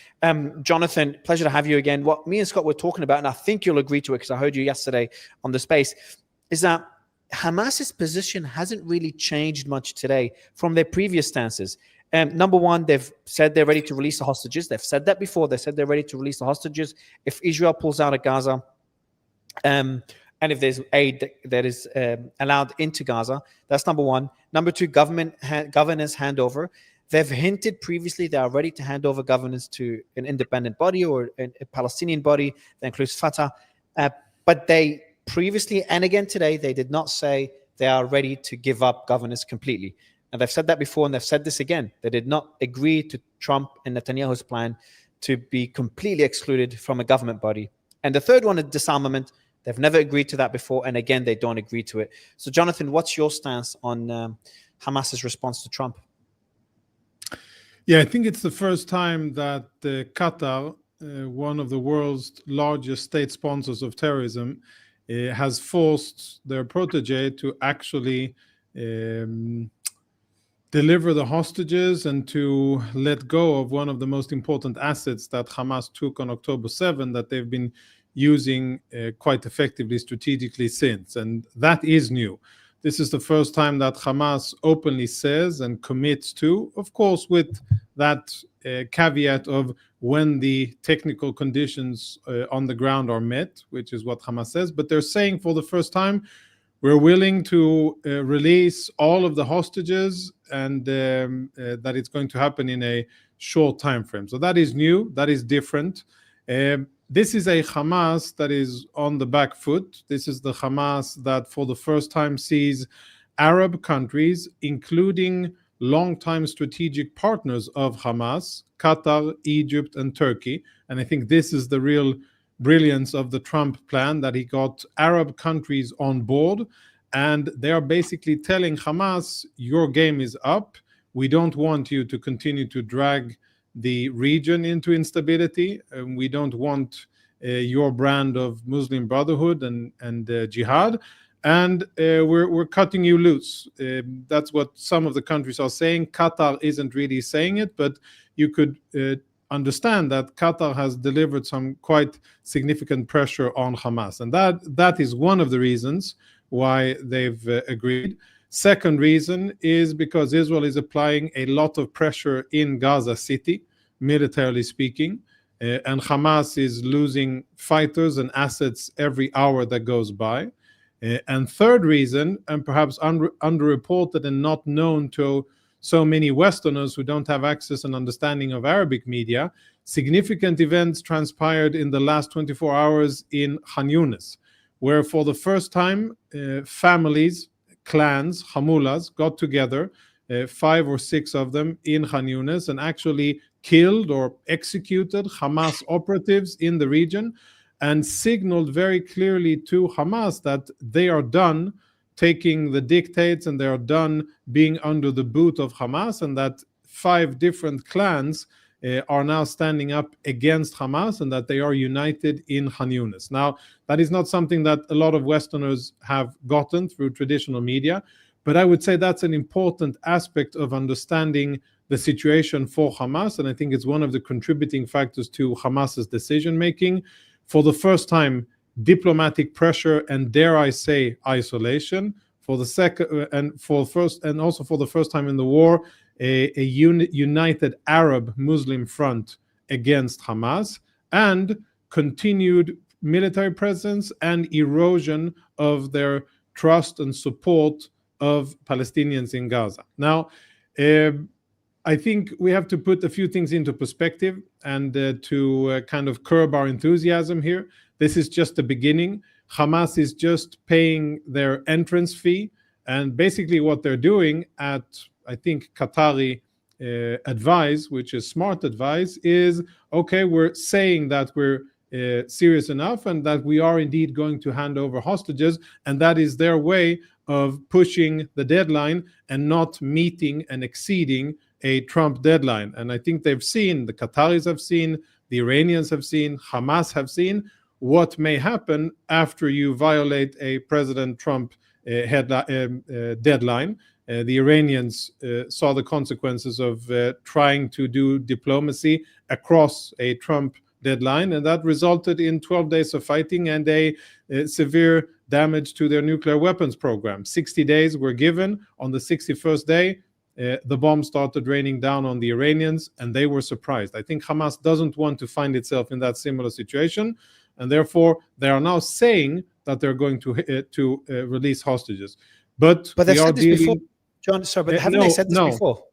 Jonathan, pleasure to have you again. What me and Scott were talking about, and I think you'll agree to it because I heard you yesterday on the space, is that Hamas's position hasn't really changed much today from their previous stances. Number one, they've said they're ready to release the hostages. They've said that before. They said they're ready to release the hostages if Israel pulls out of Gaza. And if there's aid that is allowed into Gaza. That's number one. Number two, governors handover. They've hinted previously they are ready to hand over governance to an independent body or a Palestinian body that includes Fatah. But they previously, and again today, they did not say they are ready to give up governance completely. And they've said that before, and they've said this again. They did not agree to Trump and Netanyahu's plan to be completely excluded from a government body. And the third one is disarmament. They've never agreed to that before, and again, they don't agree to it. So, Jonathan, what's your stance on Hamas's response to Trump? Yeah, I think it's the first time that Qatar, one of the world's largest state sponsors of terrorism, has forced their protege to actually deliver the hostages and to let go of one of the most important assets that Hamas took on October 7 that they've been using quite effectively strategically since. And that is new. This is the first time that Hamas openly says and commits to, of course, with that caveat of when the technical conditions on the ground are met, which is what Hamas says. But they're saying for the first time, we're willing to release all of the hostages and that it's going to happen in a short time frame. So that is new, that is different. This is a Hamas that is on the back foot. This is the Hamas that for the first time sees Arab countries, including longtime strategic partners of Hamas, Qatar, Egypt, and Turkey. And I think this is the real brilliance of the Trump plan, that he got Arab countries on board, and they are basically telling Hamas, your game is up. We don't want you to continue to drag the region into instability. And we don't want your brand of Muslim Brotherhood and jihad. And we're cutting you loose. That's what some of the countries are saying. Qatar isn't really saying it, but you could understand that Qatar has delivered some quite significant pressure on Hamas. And that is one of the reasons why they've agreed. Second reason is because Israel is applying a lot of pressure in Gaza City, militarily speaking, and Hamas is losing fighters and assets every hour that goes by. And third reason, and perhaps underreported and not known to so many Westerners who don't have access and understanding of Arabic media, significant events transpired in the last 24 hours in Khan Yunis, where for the first time families, clans, hamulas got together, 5 or 6 of them in Khan Yunis, and actually killed or executed Hamas operatives in the region, and signaled very clearly to Hamas that they are done taking the dictates and they are done being under the boot of Hamas, and that 5 different clans are now standing up against Hamas, and that they are united in Khan Yunis. Now, that is not something that a lot of Westerners have gotten through traditional media, but I would say that's an important aspect of understanding the situation for Hamas, and I think it's one of the contributing factors to Hamas's decision-making. For the first time, diplomatic pressure and, dare I say, isolation. For the second and also for the first time in the war, a united Arab Muslim front against Hamas, and continued military presence and erosion of their trust and support of Palestinians in Gaza. Now, I think we have to put a few things into perspective and to kind of curb our enthusiasm here. This is just the beginning. Hamas is just paying their entrance fee, and basically what they're doing at, I think, Qatari advice, which is smart advice, is, okay, we're saying that we're serious enough and that we are indeed going to hand over hostages, and that is their way of pushing the deadline and not meeting and exceeding a Trump deadline. And I think they've seen, the Qataris have seen, the Iranians have seen, Hamas have seen what may happen after you violate a President Trump deadline. The Iranians saw the consequences of trying to do diplomacy across a Trump deadline, and that resulted in 12 days of fighting and a severe damage to their nuclear weapons program. 60 days were given. On the 61st day, the bombs started raining down on the Iranians, and they were surprised. I think Hamas doesn't want to find itself in that similar situation, and therefore they are now saying that they're going to release hostages. But they've said this before, John. Sorry, but haven't they said this before?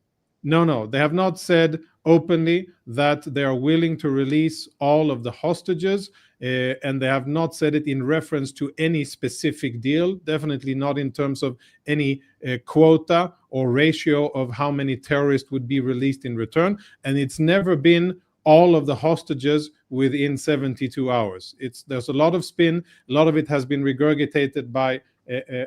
No, they have not said openly that they are willing to release all of the hostages, and they have not said it in reference to any specific deal, definitely not in terms of any quota or ratio of how many terrorists would be released in return, and it's never been all of the hostages within 72 hours. There's a lot of spin, a lot of it has been regurgitated by a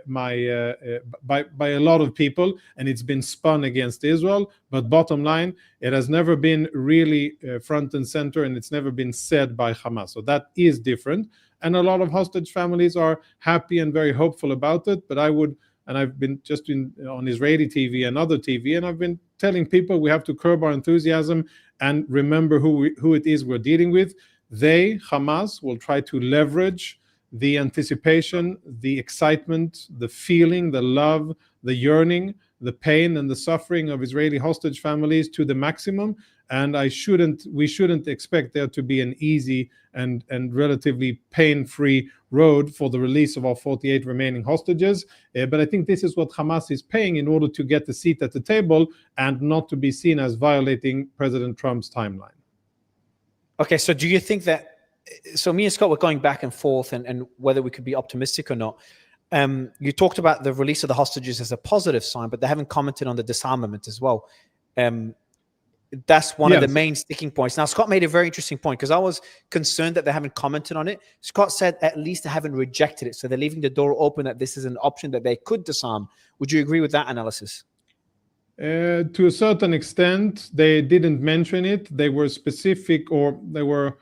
lot of people, and it's been spun against Israel. But bottom line, it has never been really front and center, and it's never been said by Hamas. So that is different, and a lot of hostage families are happy and very hopeful about it. But I've been just on Israeli TV and other TV, and I've been telling people we have to curb our enthusiasm and remember who it is we're dealing with. They, Hamas, will try to leverage the anticipation, the excitement, the feeling, the love, the yearning, the pain and the suffering of Israeli hostage families to the maximum, and we shouldn't expect there to be an easy and relatively pain-free road for the release of our 48 remaining hostages. But I think this is what Hamas is paying in order to get a seat at the table and not to be seen as violating President Trump's timeline. Okay, so do you think that, so me and Scott were going back and forth and whether we could be optimistic or not. You talked about the release of the hostages as a positive sign, but they haven't commented on the disarmament as well. That's one of the main sticking points. Now, Scott made a very interesting point, because I was concerned that they haven't commented on it. Scott said at least they haven't rejected it. So they're leaving the door open that this is an option that they could disarm. Would you agree with that analysis? To a certain extent, they didn't mention it. They were specific, or they were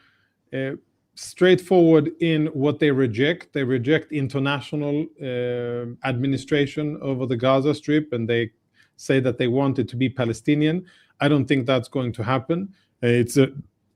straightforward in what they reject. They reject international administration over the Gaza Strip, and they say that they want it to be Palestinian. I don't think that's going to happen. It's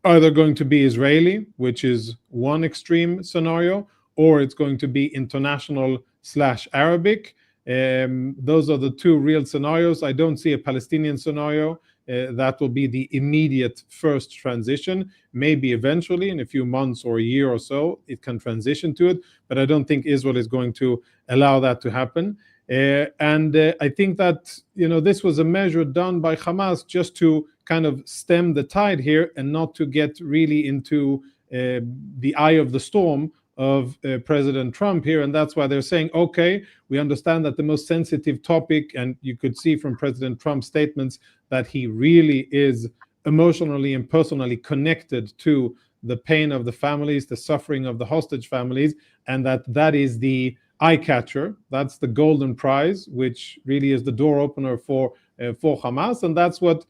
either going to be Israeli, which is one extreme scenario, or it's going to be international/Arabic. Those are the two real scenarios. I don't see a Palestinian scenario. That will be the immediate first transition. Maybe eventually, in a few months or a year or so, it can transition to it. But I don't think Israel is going to allow that to happen. And I think that, this was a measure done by Hamas just to kind of stem the tide here and not to get really into the eye of the storm of President Trump here. And that's why they're saying, okay, we understand that the most sensitive topic, and you could see from President Trump's statements that he really is emotionally and personally connected to the pain of the families, the suffering of the hostage families, and that is the eye catcher. That's the golden prize, which really is the door opener for Hamas. And that's what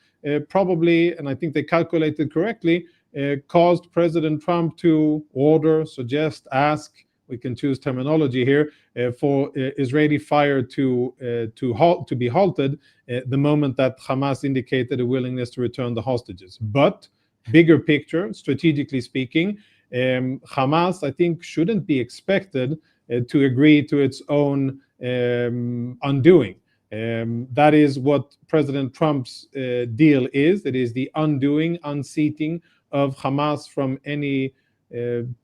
probably, and I think they calculated correctly, caused President Trump to order, suggest, ask, we can choose terminology here, for Israeli fire to be halted the moment that Hamas indicated a willingness to return the hostages. But bigger picture, strategically speaking, Hamas, I think, shouldn't be expected to agree to its own undoing. That is what President Trump's deal is. It is the undoing, unseating of Hamas from any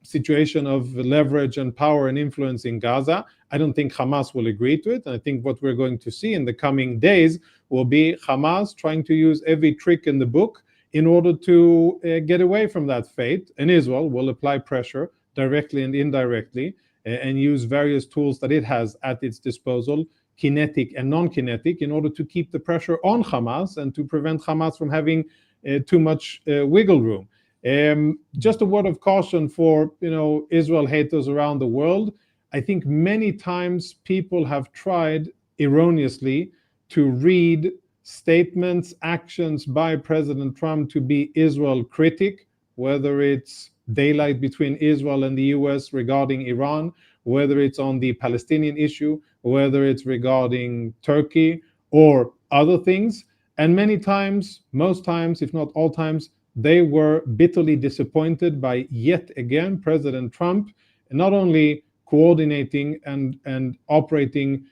situation of leverage and power and influence in Gaza. I don't think Hamas will agree to it. And I think what we're going to see in the coming days will be Hamas trying to use every trick in the book in order to get away from that fate. And Israel will apply pressure directly and indirectly and use various tools that it has at its disposal, kinetic and non-kinetic, in order to keep the pressure on Hamas and to prevent Hamas from having too much wiggle room. Just a word of caution for Israel haters around the world. I think many times people have tried erroneously to read statements, actions by President Trump to be Israel critic, whether it's daylight between Israel and the US regarding Iran, whether it's on the Palestinian issue, whether it's regarding Turkey or other things. And many times, most times, if not all times, they were bitterly disappointed by, yet again, President Trump, not only coordinating and operating,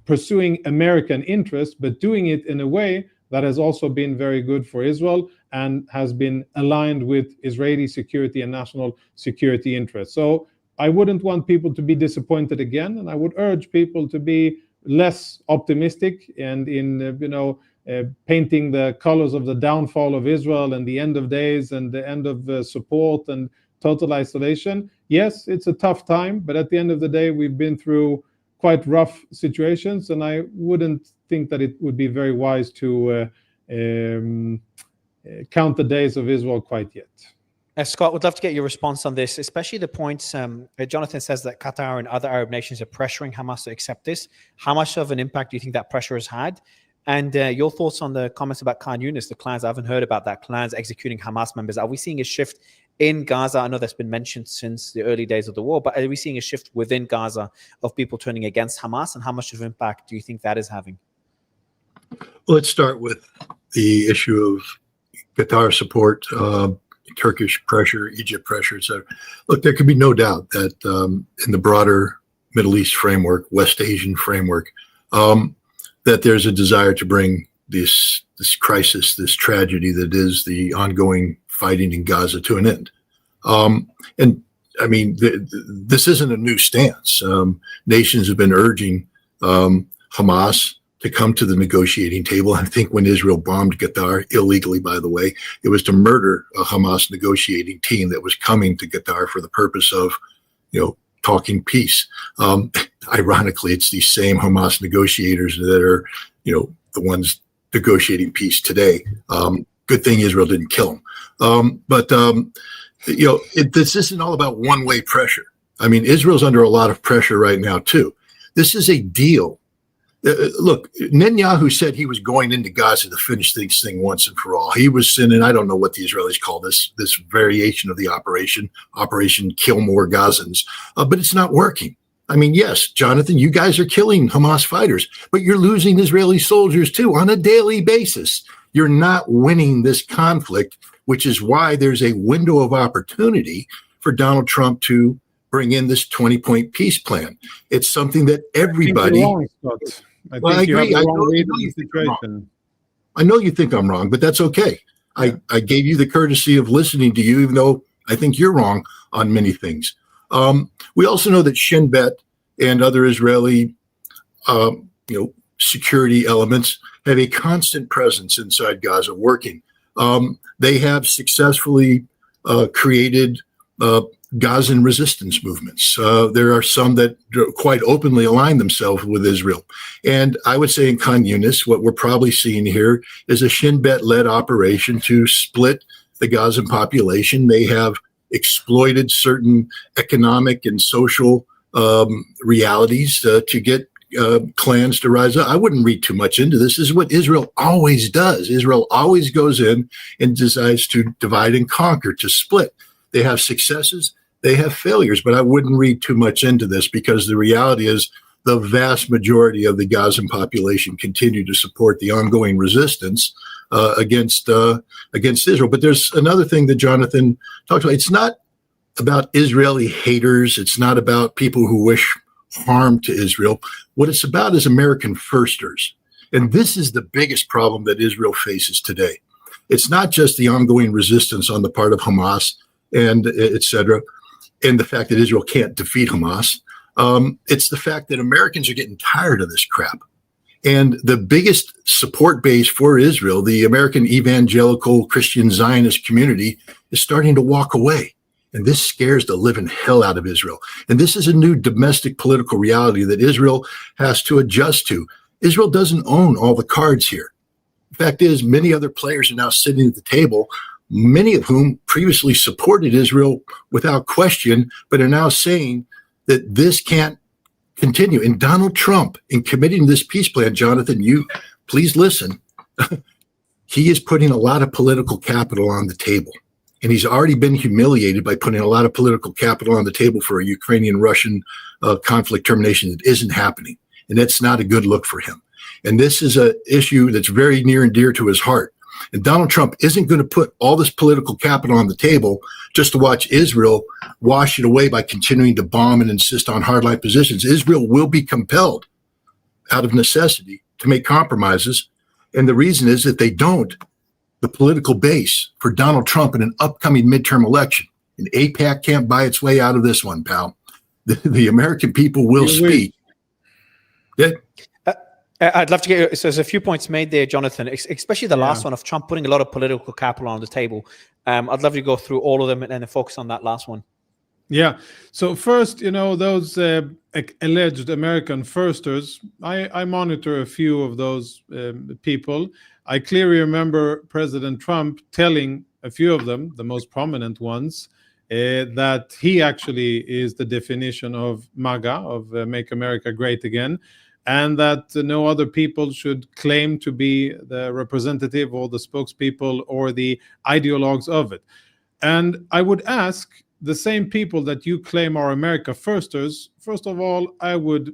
pursuing American interests, but doing it in a way that has also been very good for Israel and has been aligned with Israeli security and national security interests. So I wouldn't want people to be disappointed again, and I would urge people to be less optimistic and in painting the colors of the downfall of Israel and the end of days and the end of support and total isolation. Yes, it's a tough time, but at the end of the day, we've been through quite rough situations, and I wouldn't think that it would be very wise to count the days of Israel quite yet. Scott, would love to get your response on this, especially the points Jonathan says that Qatar and other Arab nations are pressuring Hamas to accept this. How much of an impact do you think that pressure has had? And your thoughts on the comments about Khan Yunis, the clans. I haven't heard about that, clans executing Hamas members. Are we seeing a shift in Gaza? I know that's been mentioned since the early days of the war, but are we seeing a shift within Gaza of people turning against Hamas? And how much of an impact do you think that is having? Well, let's start with the issue of Qatar support, Turkish pressure, Egypt pressure, etc. Look, there can be no doubt that in the broader Middle East framework, West Asian framework, that there's a desire to bring this crisis, this tragedy that is the ongoing fighting in Gaza to an end. And I mean, this isn't a new stance. Nations have been urging Hamas to come to the negotiating table. I think when Israel bombed Qatar, illegally, by the way, it was to murder a Hamas negotiating team that was coming to Qatar for the purpose of, talking peace. Ironically, it's these same Hamas negotiators that are, the ones negotiating peace today. Good thing Israel didn't kill them. This isn't all about one-way pressure. I mean, Israel's under a lot of pressure right now, too. This is a deal. Look, Netanyahu said he was going into Gaza to finish this thing once and for all. He was sending, I don't know what the Israelis call this variation of the Operation Kill More Gazans, but it's not working. I mean, yes, Jonathan, you guys are killing Hamas fighters, but you're losing Israeli soldiers, too, on a daily basis. You're not winning this conflict, which is why there's a window of opportunity for Donald Trump to bring in this 20-point peace plan. It's something that everybody. I agree. I know you think I'm wrong, but that's okay. Yeah. I gave you the courtesy of listening to you, even though I think you're wrong on many things. We also know that Shin Bet and other Israeli, security elements have a constant presence inside Gaza working. They have successfully created Gazan resistance movements. There are some that quite openly align themselves with Israel. And I would say in Khan Yunis, what we're probably seeing here is a Shin Bet-led operation to split the Gazan population. They have exploited certain economic and social realities to get clans to rise up. I wouldn't read too much into this. This is what Israel always does. Israel always goes in and decides to divide and conquer, to split. They have successes, they have failures, but I wouldn't read too much into this because the reality is the vast majority of the Gazan population continue to support the ongoing resistance against Israel. But there's another thing that Jonathan talked about. It's not about Israeli haters. It's not about people who wish harm to Israel. What it's about is American firsters. And this is the biggest problem that Israel faces today. It's not just the ongoing resistance on the part of Hamas and et cetera, and the fact that Israel can't defeat Hamas. It's the fact that Americans are getting tired of this crap. And the biggest support base for Israel, the American evangelical Christian Zionist community, is starting to walk away. And this scares the living hell out of Israel. And this is a new domestic political reality that Israel has to adjust to. Israel doesn't own all the cards here. The fact is, many other players are now sitting at the table, many of whom previously supported Israel without question, but are now saying that this can't continue. And Donald Trump, in committing this peace plan, Jonathan, you please listen, he is putting a lot of political capital on the table. And he's already been humiliated by putting a lot of political capital on the table for a Ukrainian-Russian conflict termination that isn't happening. And that's not a good look for him. And this is an issue that's very near and dear to his heart. And Donald Trump isn't going to put all this political capital on the table just to watch Israel wash it away by continuing to bomb and insist on hardline positions. Israel will be compelled out of necessity to make compromises. And the reason is that they don't, the political base for Donald Trump in an upcoming midterm election. And AIPAC can't buy its way out of this one, pal. The American people will speak. Yeah. I'd love to get, so there's a few points made there, Jonathan, especially the last one of Trump putting a lot of political capital on the table. I'd love to go through all of them and then focus on that last one. Yeah. So first, those alleged American firsters, I monitor a few of those people. I clearly remember President Trump telling a few of them, the most prominent ones, that he actually is the definition of MAGA, of Make America Great Again, and that no other people should claim to be the representative or the spokespeople or the ideologues of it. And I would ask the same people that you claim are America firsters, first of all, I would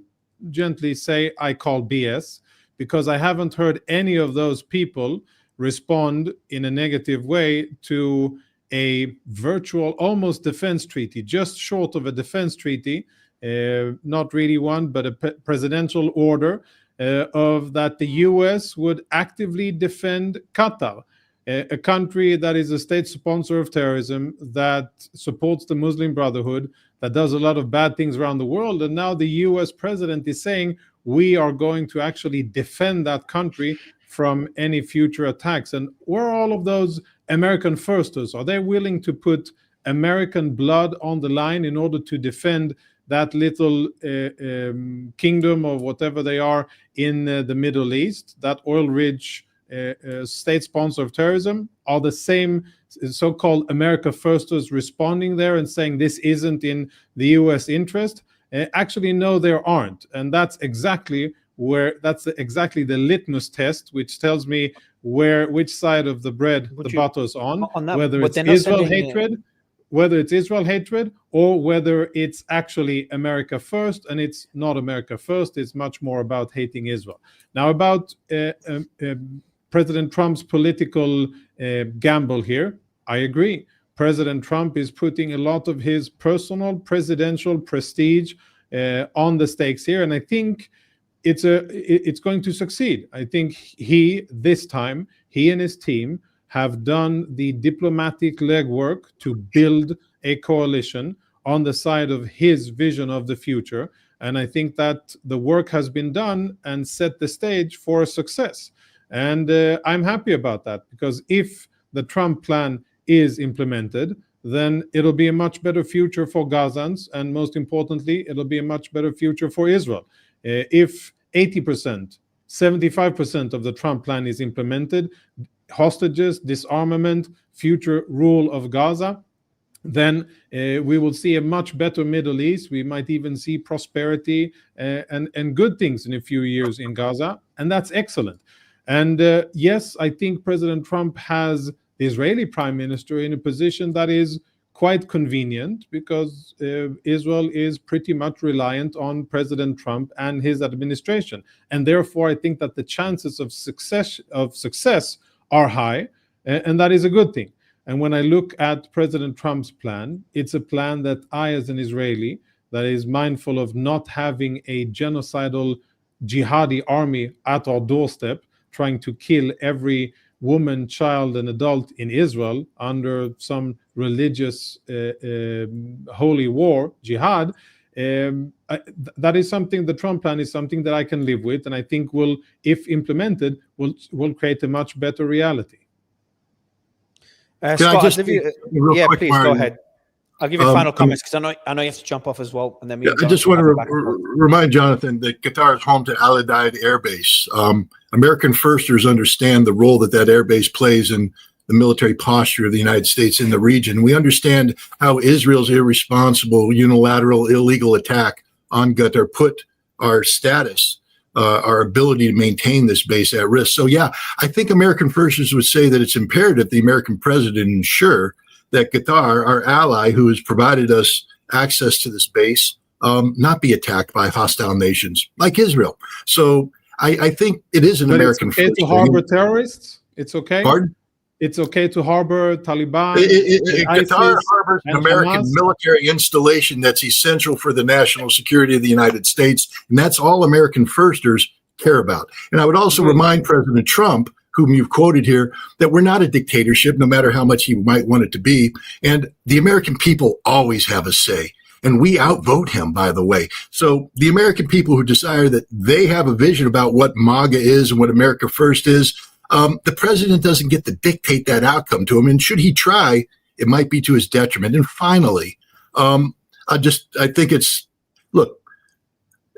gently say I call BS, because I haven't heard any of those people respond in a negative way to a virtual, almost defense treaty, just short of a defense treaty, not really one, but a presidential order of that the US would actively defend Qatar, a country that is a state sponsor of terrorism, that supports the Muslim Brotherhood, that does a lot of bad things around the world. And now the US president is saying, we are going to actually defend that country from any future attacks. And where are all of those American firsters? Are they willing to put American blood on the line in order to defend that little kingdom or whatever they are in the Middle East, that oil-rich state sponsor of terrorism? Are the same so-called America firsters responding there and saying this isn't in the US interest? Actually, no, there aren't. And that's exactly the litmus test, which tells me which side of the bread the butter's on that, whether it's Israel hatred, or whether it's actually America first. And it's not America first. It's much more about hating Israel. Now, about President Trump's political gamble here, I agree. President Trump is putting a lot of his personal presidential prestige on the stakes here, and I think it's going to succeed. I think he and his team have done the diplomatic legwork to build a coalition on the side of his vision of the future, and I think that the work has been done and set the stage for success. And I'm happy about that, because if the Trump plan is implemented, then it'll be a much better future for Gazans, and most importantly, it'll be a much better future for Israel. If 80%, 75% of the Trump plan is implemented, hostages, disarmament, future rule of Gaza, then we will see a much better Middle East. We might even see prosperity and good things in a few years in Gaza, and that's excellent. And yes, I think President Trump has the Israeli prime minister in a position that is quite convenient, because Israel is pretty much reliant on President Trump and his administration. And therefore, I think that the chances of success are high, and that is a good thing. And when I look at President Trump's plan, it's a plan that I, as an Israeli, that is mindful of not having a genocidal jihadi army at our doorstep, trying to kill every woman, child, and adult in Israel under some religious holy war, jihad, that is something, the Trump plan is something that I can live with, and I think will, if implemented, will create a much better reality. Scott, please go ahead. I'll give you final comments, because I know you have to jump off as well. And then I just want to remind Jonathan that Qatar is home to Al Udeid Air Base. American firsters understand the role that air base plays in the military posture of the United States in the region. We understand how Israel's irresponsible, unilateral, illegal attack on Qatar put our status, our ability to maintain this base at risk. So yeah, I think American firsters would say that it's imperative the American president ensure that Qatar, our ally who has provided us access to this base, not be attacked by hostile nations like Israel. So I think it is an American it's okay to harbor terrorists. It's okay. Pardon? It's okay to harbor Taliban. Qatar harbors an American military installation that's essential for the national security of the United States, and that's all American firsters care about. And I would also remind President Trump, whom you've quoted here, that we're not a dictatorship, no matter how much he might want it to be. And the American people always have a say. And we outvote him, by the way. So the American people who desire that they have a vision about what MAGA is and what America First is, the president doesn't get to dictate that outcome to him. And should he try, it might be to his detriment. And finally, I think it's, look,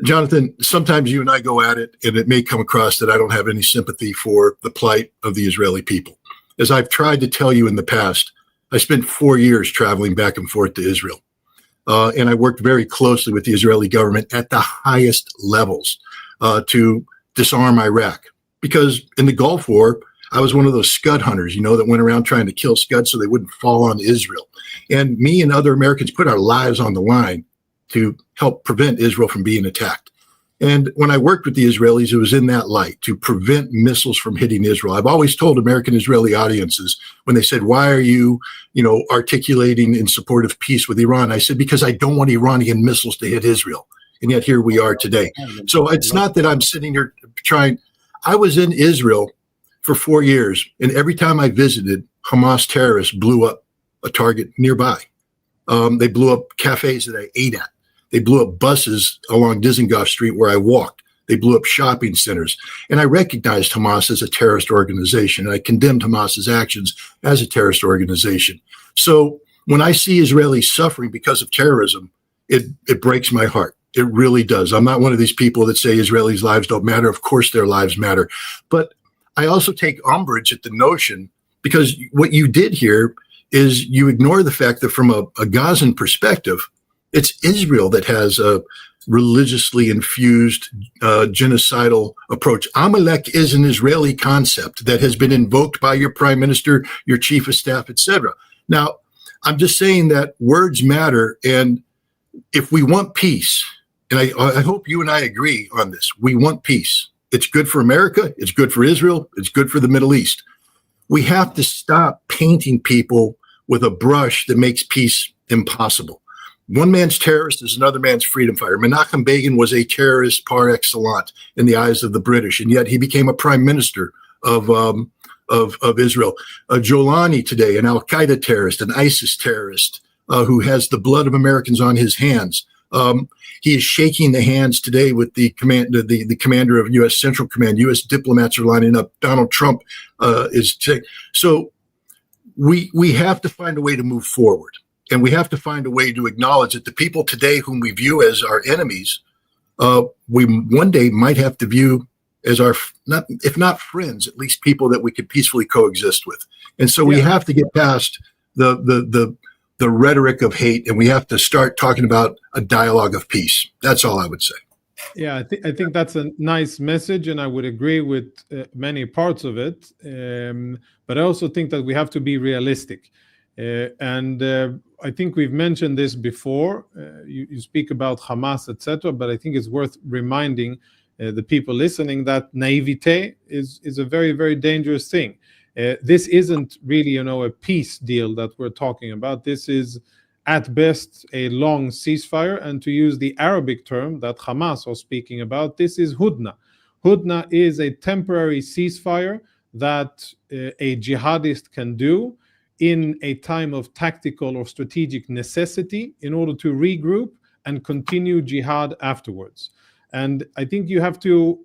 Jonathan, sometimes you and I go at it, and it may come across that I don't have any sympathy for the plight of the Israeli people. As I've tried to tell you in the past, I spent 4 years traveling back and forth to Israel. And I worked very closely with the Israeli government at the highest levels to disarm Iraq. Because in the Gulf War, I was one of those scud hunters, that went around trying to kill scuds so they wouldn't fall on Israel. And me and other Americans put our lives on the line to help prevent Israel from being attacked. And when I worked with the Israelis, it was in that light, to prevent missiles from hitting Israel. I've always told American-Israeli audiences, when they said, why are you, articulating in support of peace with Iran? I said, because I don't want Iranian missiles to hit Israel. And yet here we are today. So it's not that I'm sitting here trying. I was in Israel for 4 years, and every time I visited, Hamas terrorists blew up a target nearby. They blew up cafes that I ate at. They blew up buses along Dizengoff Street where I walked. They blew up shopping centers. And I recognized Hamas as a terrorist organization. And I condemned Hamas's actions as a terrorist organization. So when I see Israelis suffering because of terrorism, it breaks my heart. It really does. I'm not one of these people that say Israelis' lives don't matter. Of course their lives matter. But I also take umbrage at the notion, because what you did here is you ignore the fact that from a Gazan perspective, it's Israel that has a religiously infused genocidal approach. Amalek is an Israeli concept that has been invoked by your prime minister, your chief of staff, etc. Now, I'm just saying that words matter, and if we want peace, and I hope you and I agree on this, we want peace. It's good for America, it's good for Israel, it's good for the Middle East. We have to stop painting people with a brush that makes peace impossible. One man's terrorist is another man's freedom fighter. Menachem Begin was a terrorist par excellence in the eyes of the British, and yet he became a prime minister of Israel. Jolani today, an Al-Qaeda terrorist, an ISIS terrorist who has the blood of Americans on his hands. He is shaking the hands today with the commander of U.S. Central Command. U.S. diplomats are lining up. Donald Trump is so. We have to find a way to move forward. And we have to find a way to acknowledge that the people today whom we view as our enemies, we one day might have to view as our, if not friends, at least people that we could peacefully coexist with. And so we have to get past the rhetoric of hate, and we have to start talking about a dialogue of peace. That's all I would say. Yeah, I think that's a nice message, and I would agree with many parts of it. But I also think that we have to be realistic. I think we've mentioned this before. You speak about Hamas, etc., but I think it's worth reminding the people listening that naivete is a very, very dangerous thing. This isn't really, a peace deal that we're talking about. This is, at best, a long ceasefire. And to use the Arabic term that Hamas was speaking about, this is Hudna. Hudna is a temporary ceasefire that a jihadist can do in a time of tactical or strategic necessity in order to regroup and continue jihad afterwards. And I think you have to,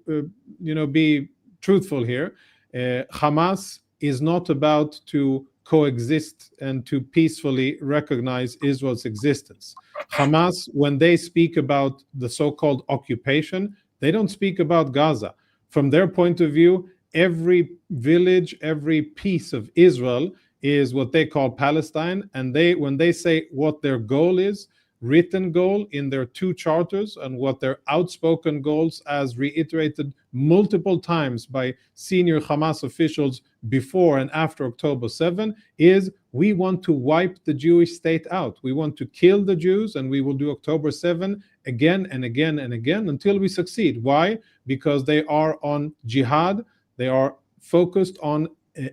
be truthful here. Hamas is not about to coexist and to peacefully recognize Israel's existence. Hamas, when they speak about the so-called occupation, they don't speak about Gaza. From their point of view, every village, every piece of Israel is what they call Palestine, and when they say what their goal is, written goal in their two charters, and what their outspoken goals, as reiterated multiple times by senior Hamas officials before and after October 7, is we want to wipe the Jewish state out. We want to kill the Jews, and we will do October 7 again and again and again until we succeed. Why? Because they are on jihad. They are focused on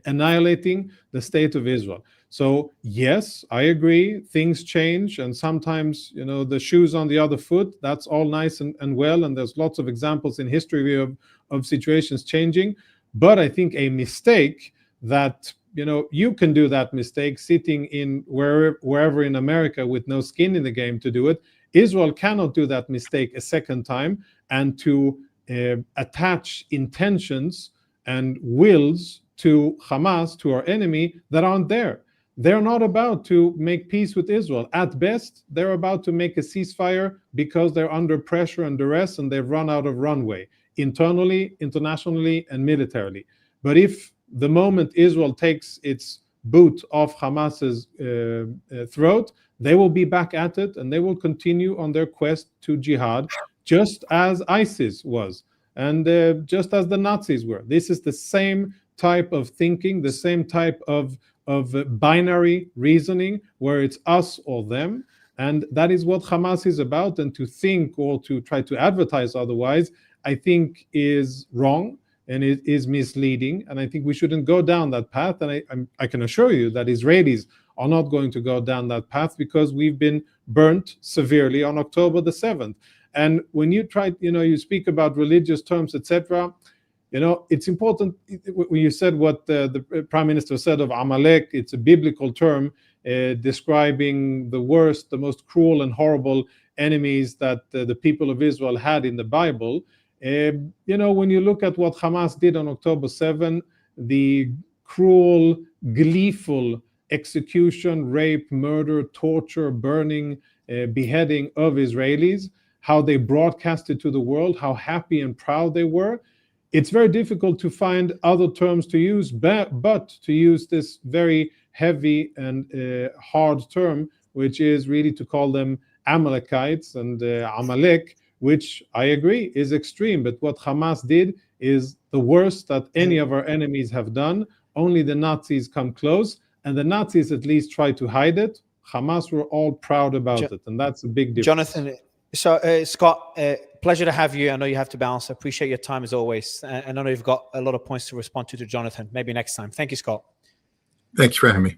annihilating the state of Israel. So yes, I agree, things change, and sometimes the shoe's on the other foot. That's all nice and well, and there's lots of examples in history of situations changing. But I think a mistake that you can do that mistake sitting in wherever in America with no skin in the game to do it. Israel cannot do that mistake a second time, and to attach intentions and wills to Hamas, to our enemy, that aren't there. They're not about to make peace with Israel. At best, they're about to make a ceasefire because they're under pressure and duress, and they've run out of runway, internally, internationally, and militarily. But if the moment Israel takes its boot off Hamas's throat, they will be back at it, and they will continue on their quest to jihad, just as ISIS was, and just as the Nazis were. This is the same type of thinking, the same type of binary reasoning, where it's us or them. And that is what Hamas is about. And to think or to try to advertise otherwise, I think is wrong, and it is misleading. And I think we shouldn't go down that path. And I can assure you that Israelis are not going to go down that path, because we've been burnt severely on October the 7th. And when you try, you speak about religious terms, etc., it's important when you said what the Prime Minister said of Amalek. It's a biblical term describing the worst, the most cruel and horrible enemies that the people of Israel had in the Bible. When you look at what Hamas did on October 7, the cruel, gleeful execution, rape, murder, torture, burning, beheading of Israelis, how they broadcasted to the world, how happy and proud they were. It's very difficult to find other terms to use, but to use this very heavy and hard term, which is really to call them Amalekites and Amalek, which I agree is extreme. But what Hamas did is the worst that any of our enemies have done. Only the Nazis come close, and the Nazis at least try to hide it. Hamas were all proud about it, and that's a big difference. Jonathan, so Scott, pleasure to have you. I know you have to bounce. I appreciate your time as always. And I know you've got a lot of points to respond to Jonathan. Maybe next time. Thank you, Scott. Thanks for having me.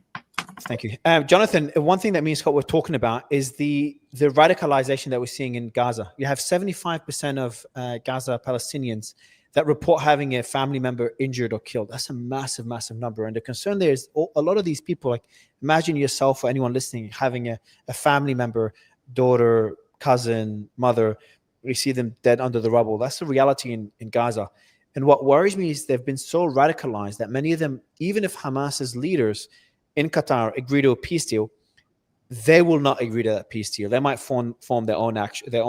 Thank you. Jonathan, one thing that me and Scott were talking about is the radicalization that we're seeing in Gaza. You have 75% of Gaza Palestinians that report having a family member injured or killed. That's a massive, massive number. And the concern there is a lot of these people, like imagine yourself or anyone listening, having a family member, daughter, cousin, mother, we see them dead under the rubble. That's the reality in Gaza. And what worries me is they've been so radicalized that many of them, even if Hamas's leaders in Qatar agree to a peace deal, they will not agree to that peace deal. They might form their own action, their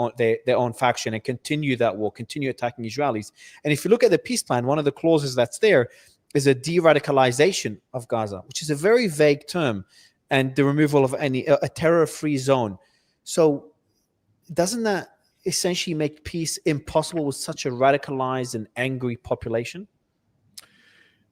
own faction, and continue that war, continue attacking Israelis. And if you look at the peace plan, one of the clauses that's there is a de-radicalization of Gaza, which is a very vague term, and the removal of a terror-free zone. So doesn't that essentially make peace impossible with such a radicalized and angry population?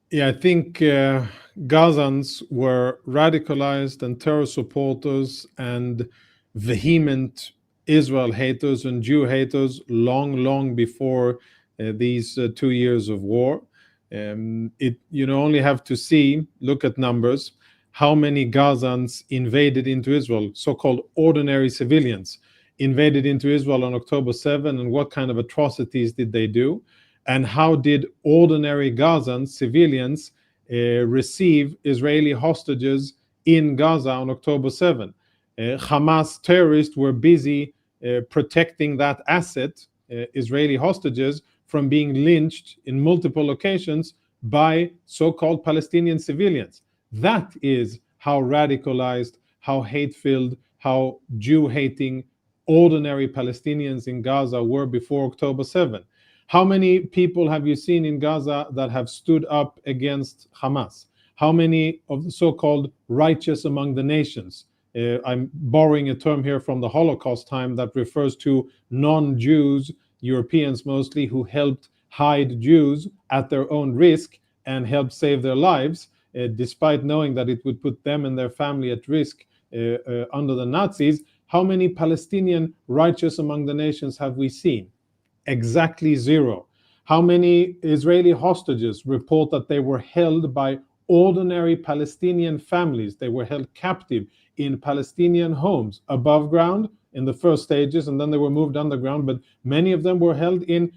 Yeah, I think Gazans were radicalized and terror supporters and vehement Israel haters and Jew haters long before these 2 years of war. You only have to look at numbers, how many Gazans invaded into Israel, so-called ordinary civilians invaded into Israel on October 7, and what kind of atrocities did they do? And how did ordinary Gazans, civilians, receive Israeli hostages in Gaza on October 7? Hamas terrorists were busy protecting that asset, Israeli hostages, from being lynched in multiple locations by so-called Palestinian civilians. That is how radicalized, how hate-filled, how Jew-hating ordinary Palestinians in Gaza were before October 7. How many people have you seen in Gaza that have stood up against Hamas? How many of the so-called righteous among the nations? I'm borrowing a term here from the Holocaust time that refers to non-Jews, Europeans mostly, who helped hide Jews at their own risk and helped save their lives, despite knowing that it would put them and their family at risk under the Nazis. How many Palestinian righteous among the nations have we seen? Exactly zero. How many Israeli hostages report that they were held by ordinary Palestinian families? They were held captive in Palestinian homes above ground in the first stages, and then they were moved underground, but many of them were held in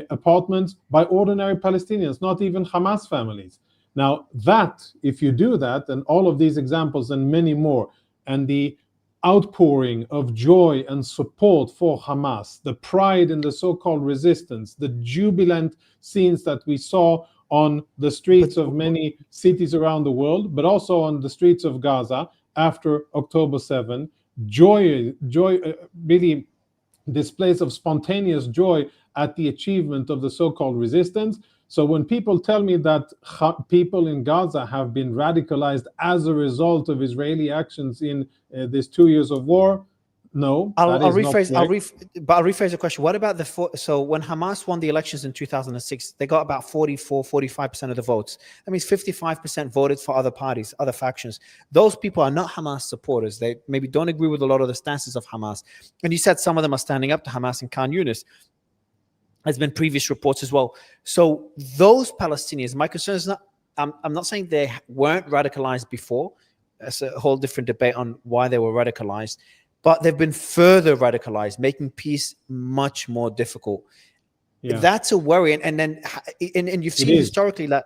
apartments by ordinary Palestinians, not even Hamas families. Now that, if you do that, and all of these examples and many more, and the outpouring of joy and support for Hamas, the pride in the so-called resistance, the jubilant scenes that we saw on the streets of many cities around the world, but also on the streets of Gaza after October 7, joy, really displays of spontaneous joy at the achievement of the so-called resistance. So when people tell me that people in Gaza have been radicalized as a result of Israeli actions in these 2 years of war, no. I'll rephrase the question. What about so when Hamas won the elections in 2006, they got about 45% of the votes. That means 55% voted for other parties, other factions. Those people are not Hamas supporters. They maybe don't agree with a lot of the stances of Hamas. And you said some of them are standing up to Hamas in Khan Yunis. There's been previous reports as well. So those Palestinians, my concern is not, I'm not saying they weren't radicalized before. That's a whole different debate on why they were radicalized. but they've been further radicalized, making peace much more difficult. Yeah. That's a worry. And then you've seen historically that,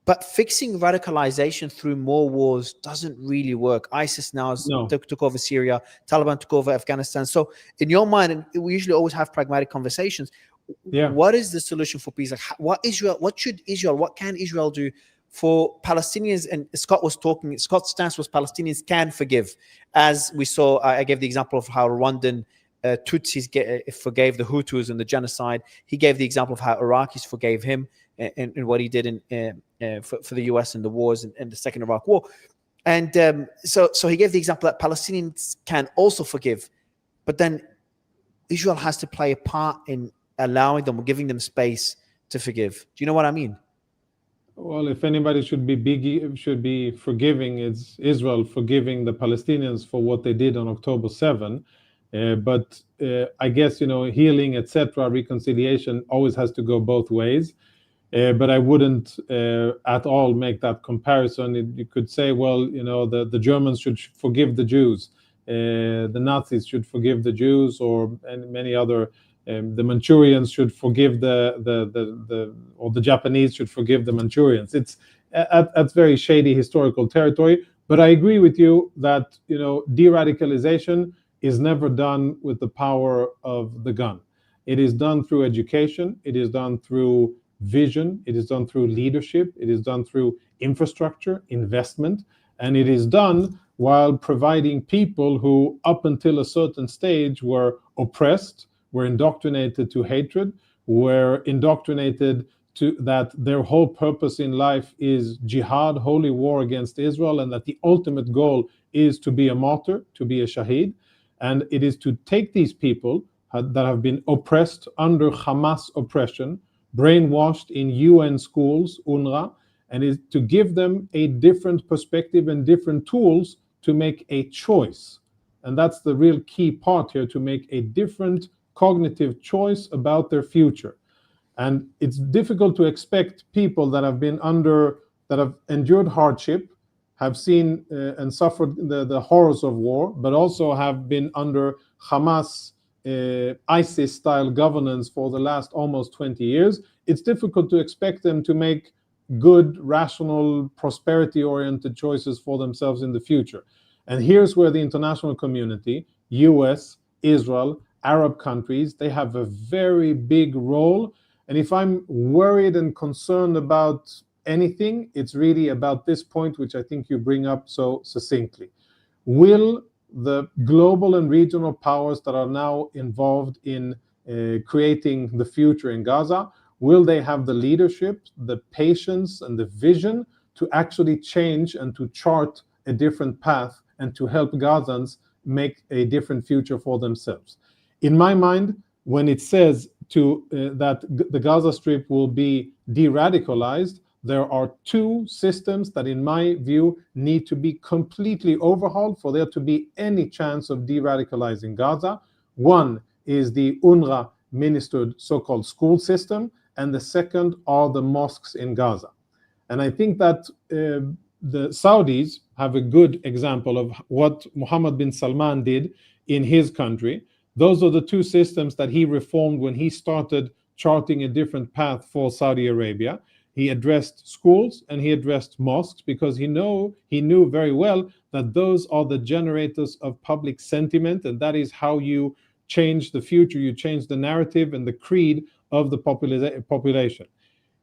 but fixing radicalization through more wars doesn't really work. ISIS now took over Syria, Taliban took over Afghanistan. So in your mind, and we usually always have pragmatic conversations, what is the solution for peace? Like, what can Israel do for Palestinians? And Scott's stance was Palestinians can forgive. As we saw, I gave the example of how Rwandan Tutsis forgave the Hutus and the genocide. He gave the example of how Iraqis forgave him and what he did for the US in the wars in the Second Iraq War. And so he gave the example that Palestinians can also forgive, but then Israel has to play a part in allowing them or giving them space to forgive. Do you know what I mean? Well, if anybody should be forgiving, it's Israel forgiving the Palestinians for what they did on October 7. But I guess, healing, etc., reconciliation always has to go both ways. But I wouldn't at all make that comparison. You could say, well, the Germans should forgive the Jews, the Nazis should forgive the Jews, and many other. The Manchurians should forgive or the Japanese should forgive the Manchurians. That's very shady historical territory. But I agree with you that de-radicalization is never done with the power of the gun. It is done through education. It is done through vision. It is done through leadership. It is done through infrastructure, investment, and it is done while providing people who, up until a certain stage, were oppressed, were indoctrinated to hatred, were indoctrinated to that their whole purpose in life is jihad, holy war against Israel, and that the ultimate goal is to be a martyr, to be a shaheed. And it is to take these people that have been oppressed under Hamas oppression, brainwashed in UN schools, UNRWA, and is to give them a different perspective and different tools to make a choice. And that's the real key part here, to make a different cognitive choice about their future. And it's difficult to expect people that have endured hardship, have seen and suffered the horrors of war, but also have been under Hamas, ISIS-style governance for the last almost 20 years. It's difficult to expect them to make good, rational, prosperity-oriented choices for themselves in the future. And here's where the international community, US, Israel, Arab countries, they have a very big role. And if I'm worried and concerned about anything, it's really about this point, which I think you bring up so succinctly. Will the global and regional powers that are now involved in creating the future in Gaza, will they have the leadership, the patience, and the vision to actually change and to chart a different path and to help Gazans make a different future for themselves? In my mind, when it says that the Gaza Strip will be de-radicalized, there are two systems that, in my view, need to be completely overhauled for there to be any chance of de-radicalizing Gaza. One is the UNRWA ministered so-called school system, and the second are the mosques in Gaza. And I think that the Saudis have a good example of what Mohammed bin Salman did in his country. Those are the two systems that he reformed when he started charting a different path for Saudi Arabia. He addressed schools and he addressed mosques because he knew very well that those are the generators of public sentiment, and that is how you change the future, you change the narrative and the creed of the population.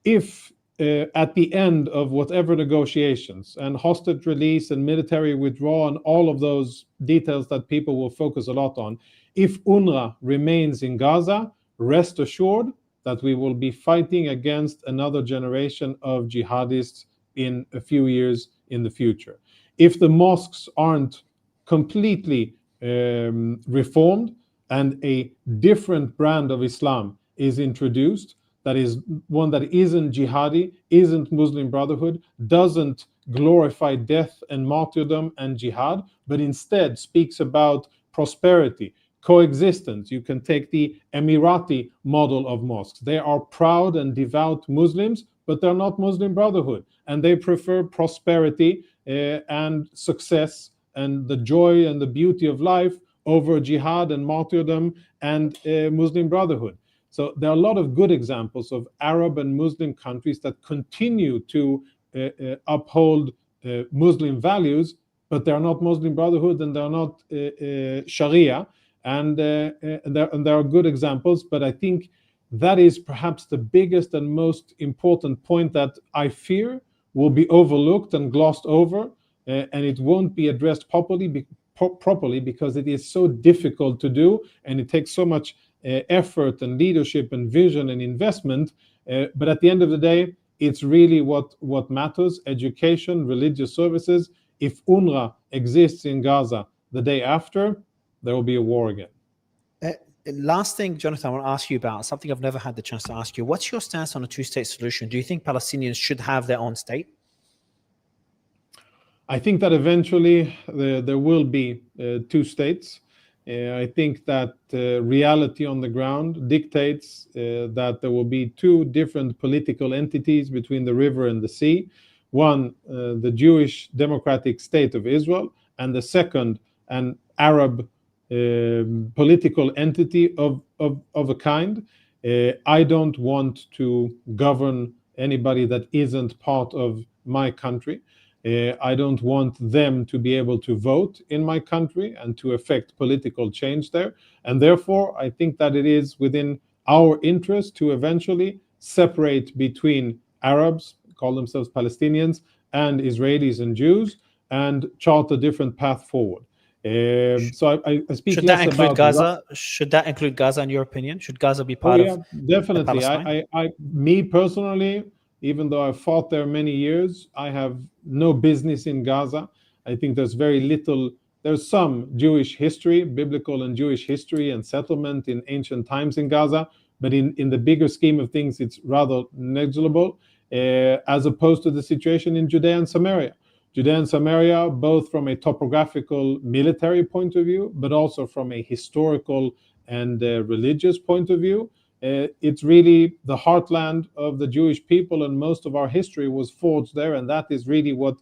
If at the end of whatever negotiations and hostage release and military withdrawal and all of those details that people will focus a lot on, if UNRWA remains in Gaza, rest assured that we will be fighting against another generation of jihadists in a few years in the future. If the mosques aren't completely reformed and a different brand of Islam is introduced, that is one that isn't jihadi, isn't Muslim Brotherhood, doesn't glorify death and martyrdom and jihad, but instead speaks about prosperity, coexistence. You can take the Emirati model of mosques. They are proud and devout Muslims, but they're not Muslim Brotherhood, and they prefer prosperity and success and the joy and the beauty of life over jihad and martyrdom and Muslim Brotherhood. So there are a lot of good examples of Arab and Muslim countries that continue to uphold Muslim values, but they're not Muslim Brotherhood and they're not Sharia. And there are good examples, but I think that is perhaps the biggest and most important point that I fear will be overlooked and glossed over, and it won't be addressed properly because it is so difficult to do, and it takes so much effort and leadership and vision and investment. But at the end of the day, it's really what matters: education, religious services. If UNRWA exists in Gaza the day after, there will be a war again. Last thing, Jonathan, I want to ask you about something I've never had the chance to ask you. What's your stance on a two-state solution? Do you think Palestinians should have their own state? I think that eventually there will be two states. I think that reality on the ground dictates that there will be two different political entities between the river and the sea. One, the Jewish Democratic State of Israel, and the second, an Arab political entity of a kind. I don't want to govern anybody that isn't part of my country. I don't want them to be able to vote in my country and to affect political change there. And therefore, I think that it is within our interest to eventually separate between Arabs, call themselves Palestinians, and Israelis and Jews, and chart a different path forward. So I speak should less that include about Gaza? Should that include Gaza, in your opinion? Should Gaza be part of definitely. Palestine? Me personally, even though I fought there many years, I have no business in Gaza. I think there's very little. There's some Jewish history, biblical and Jewish history and settlement in ancient times in Gaza, but in the bigger scheme of things, it's rather negligible, as opposed to the situation in Judea and Samaria. Judea and Samaria, both from a topographical military point of view, but also from a historical and religious point of view. It's really the heartland of the Jewish people, and most of our history was forged there, and that is really what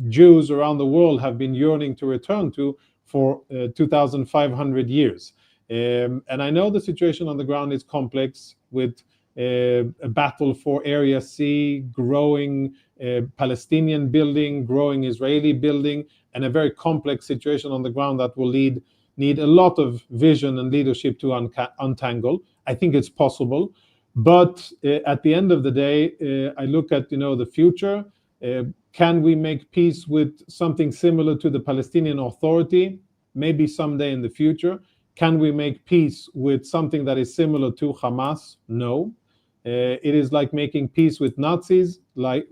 Jews around the world have been yearning to return to for 2,500 years. And I know the situation on the ground is complex, with a battle for Area C, growing Palestinian building, growing Israeli building, and a very complex situation on the ground that will need a lot of vision and leadership to untangle. I think it's possible, but at the end of the day, I look at the future. Can we make peace with something similar to the Palestinian Authority? Maybe someday in the future. Can we make peace with something that is similar to Hamas? No. It is like making peace with Nazis, like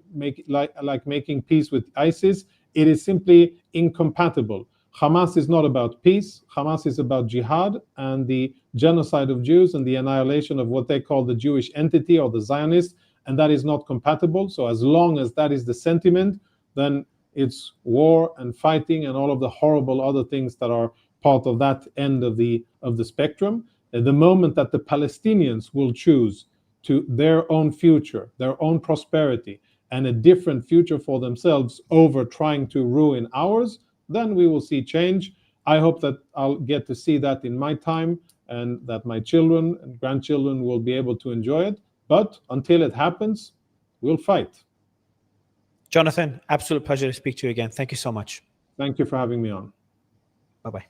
making peace with ISIS. It is simply incompatible. Hamas is not about peace. Hamas is about jihad and the genocide of Jews and the annihilation of what they call the Jewish entity or the Zionists, and that is not compatible. So as long as that is the sentiment, then it's war and fighting and all of the horrible other things that are part of that end of the spectrum. At the moment that the Palestinians will choose to their own future, their own prosperity, and a different future for themselves over trying to ruin ours, then we will see change. I hope that I'll get to see that in my time, and that my children and grandchildren will be able to enjoy it. But until it happens, we'll fight. Jonathan, absolute pleasure to speak to you again. Thank you so much. Thank you for having me on. Bye-bye.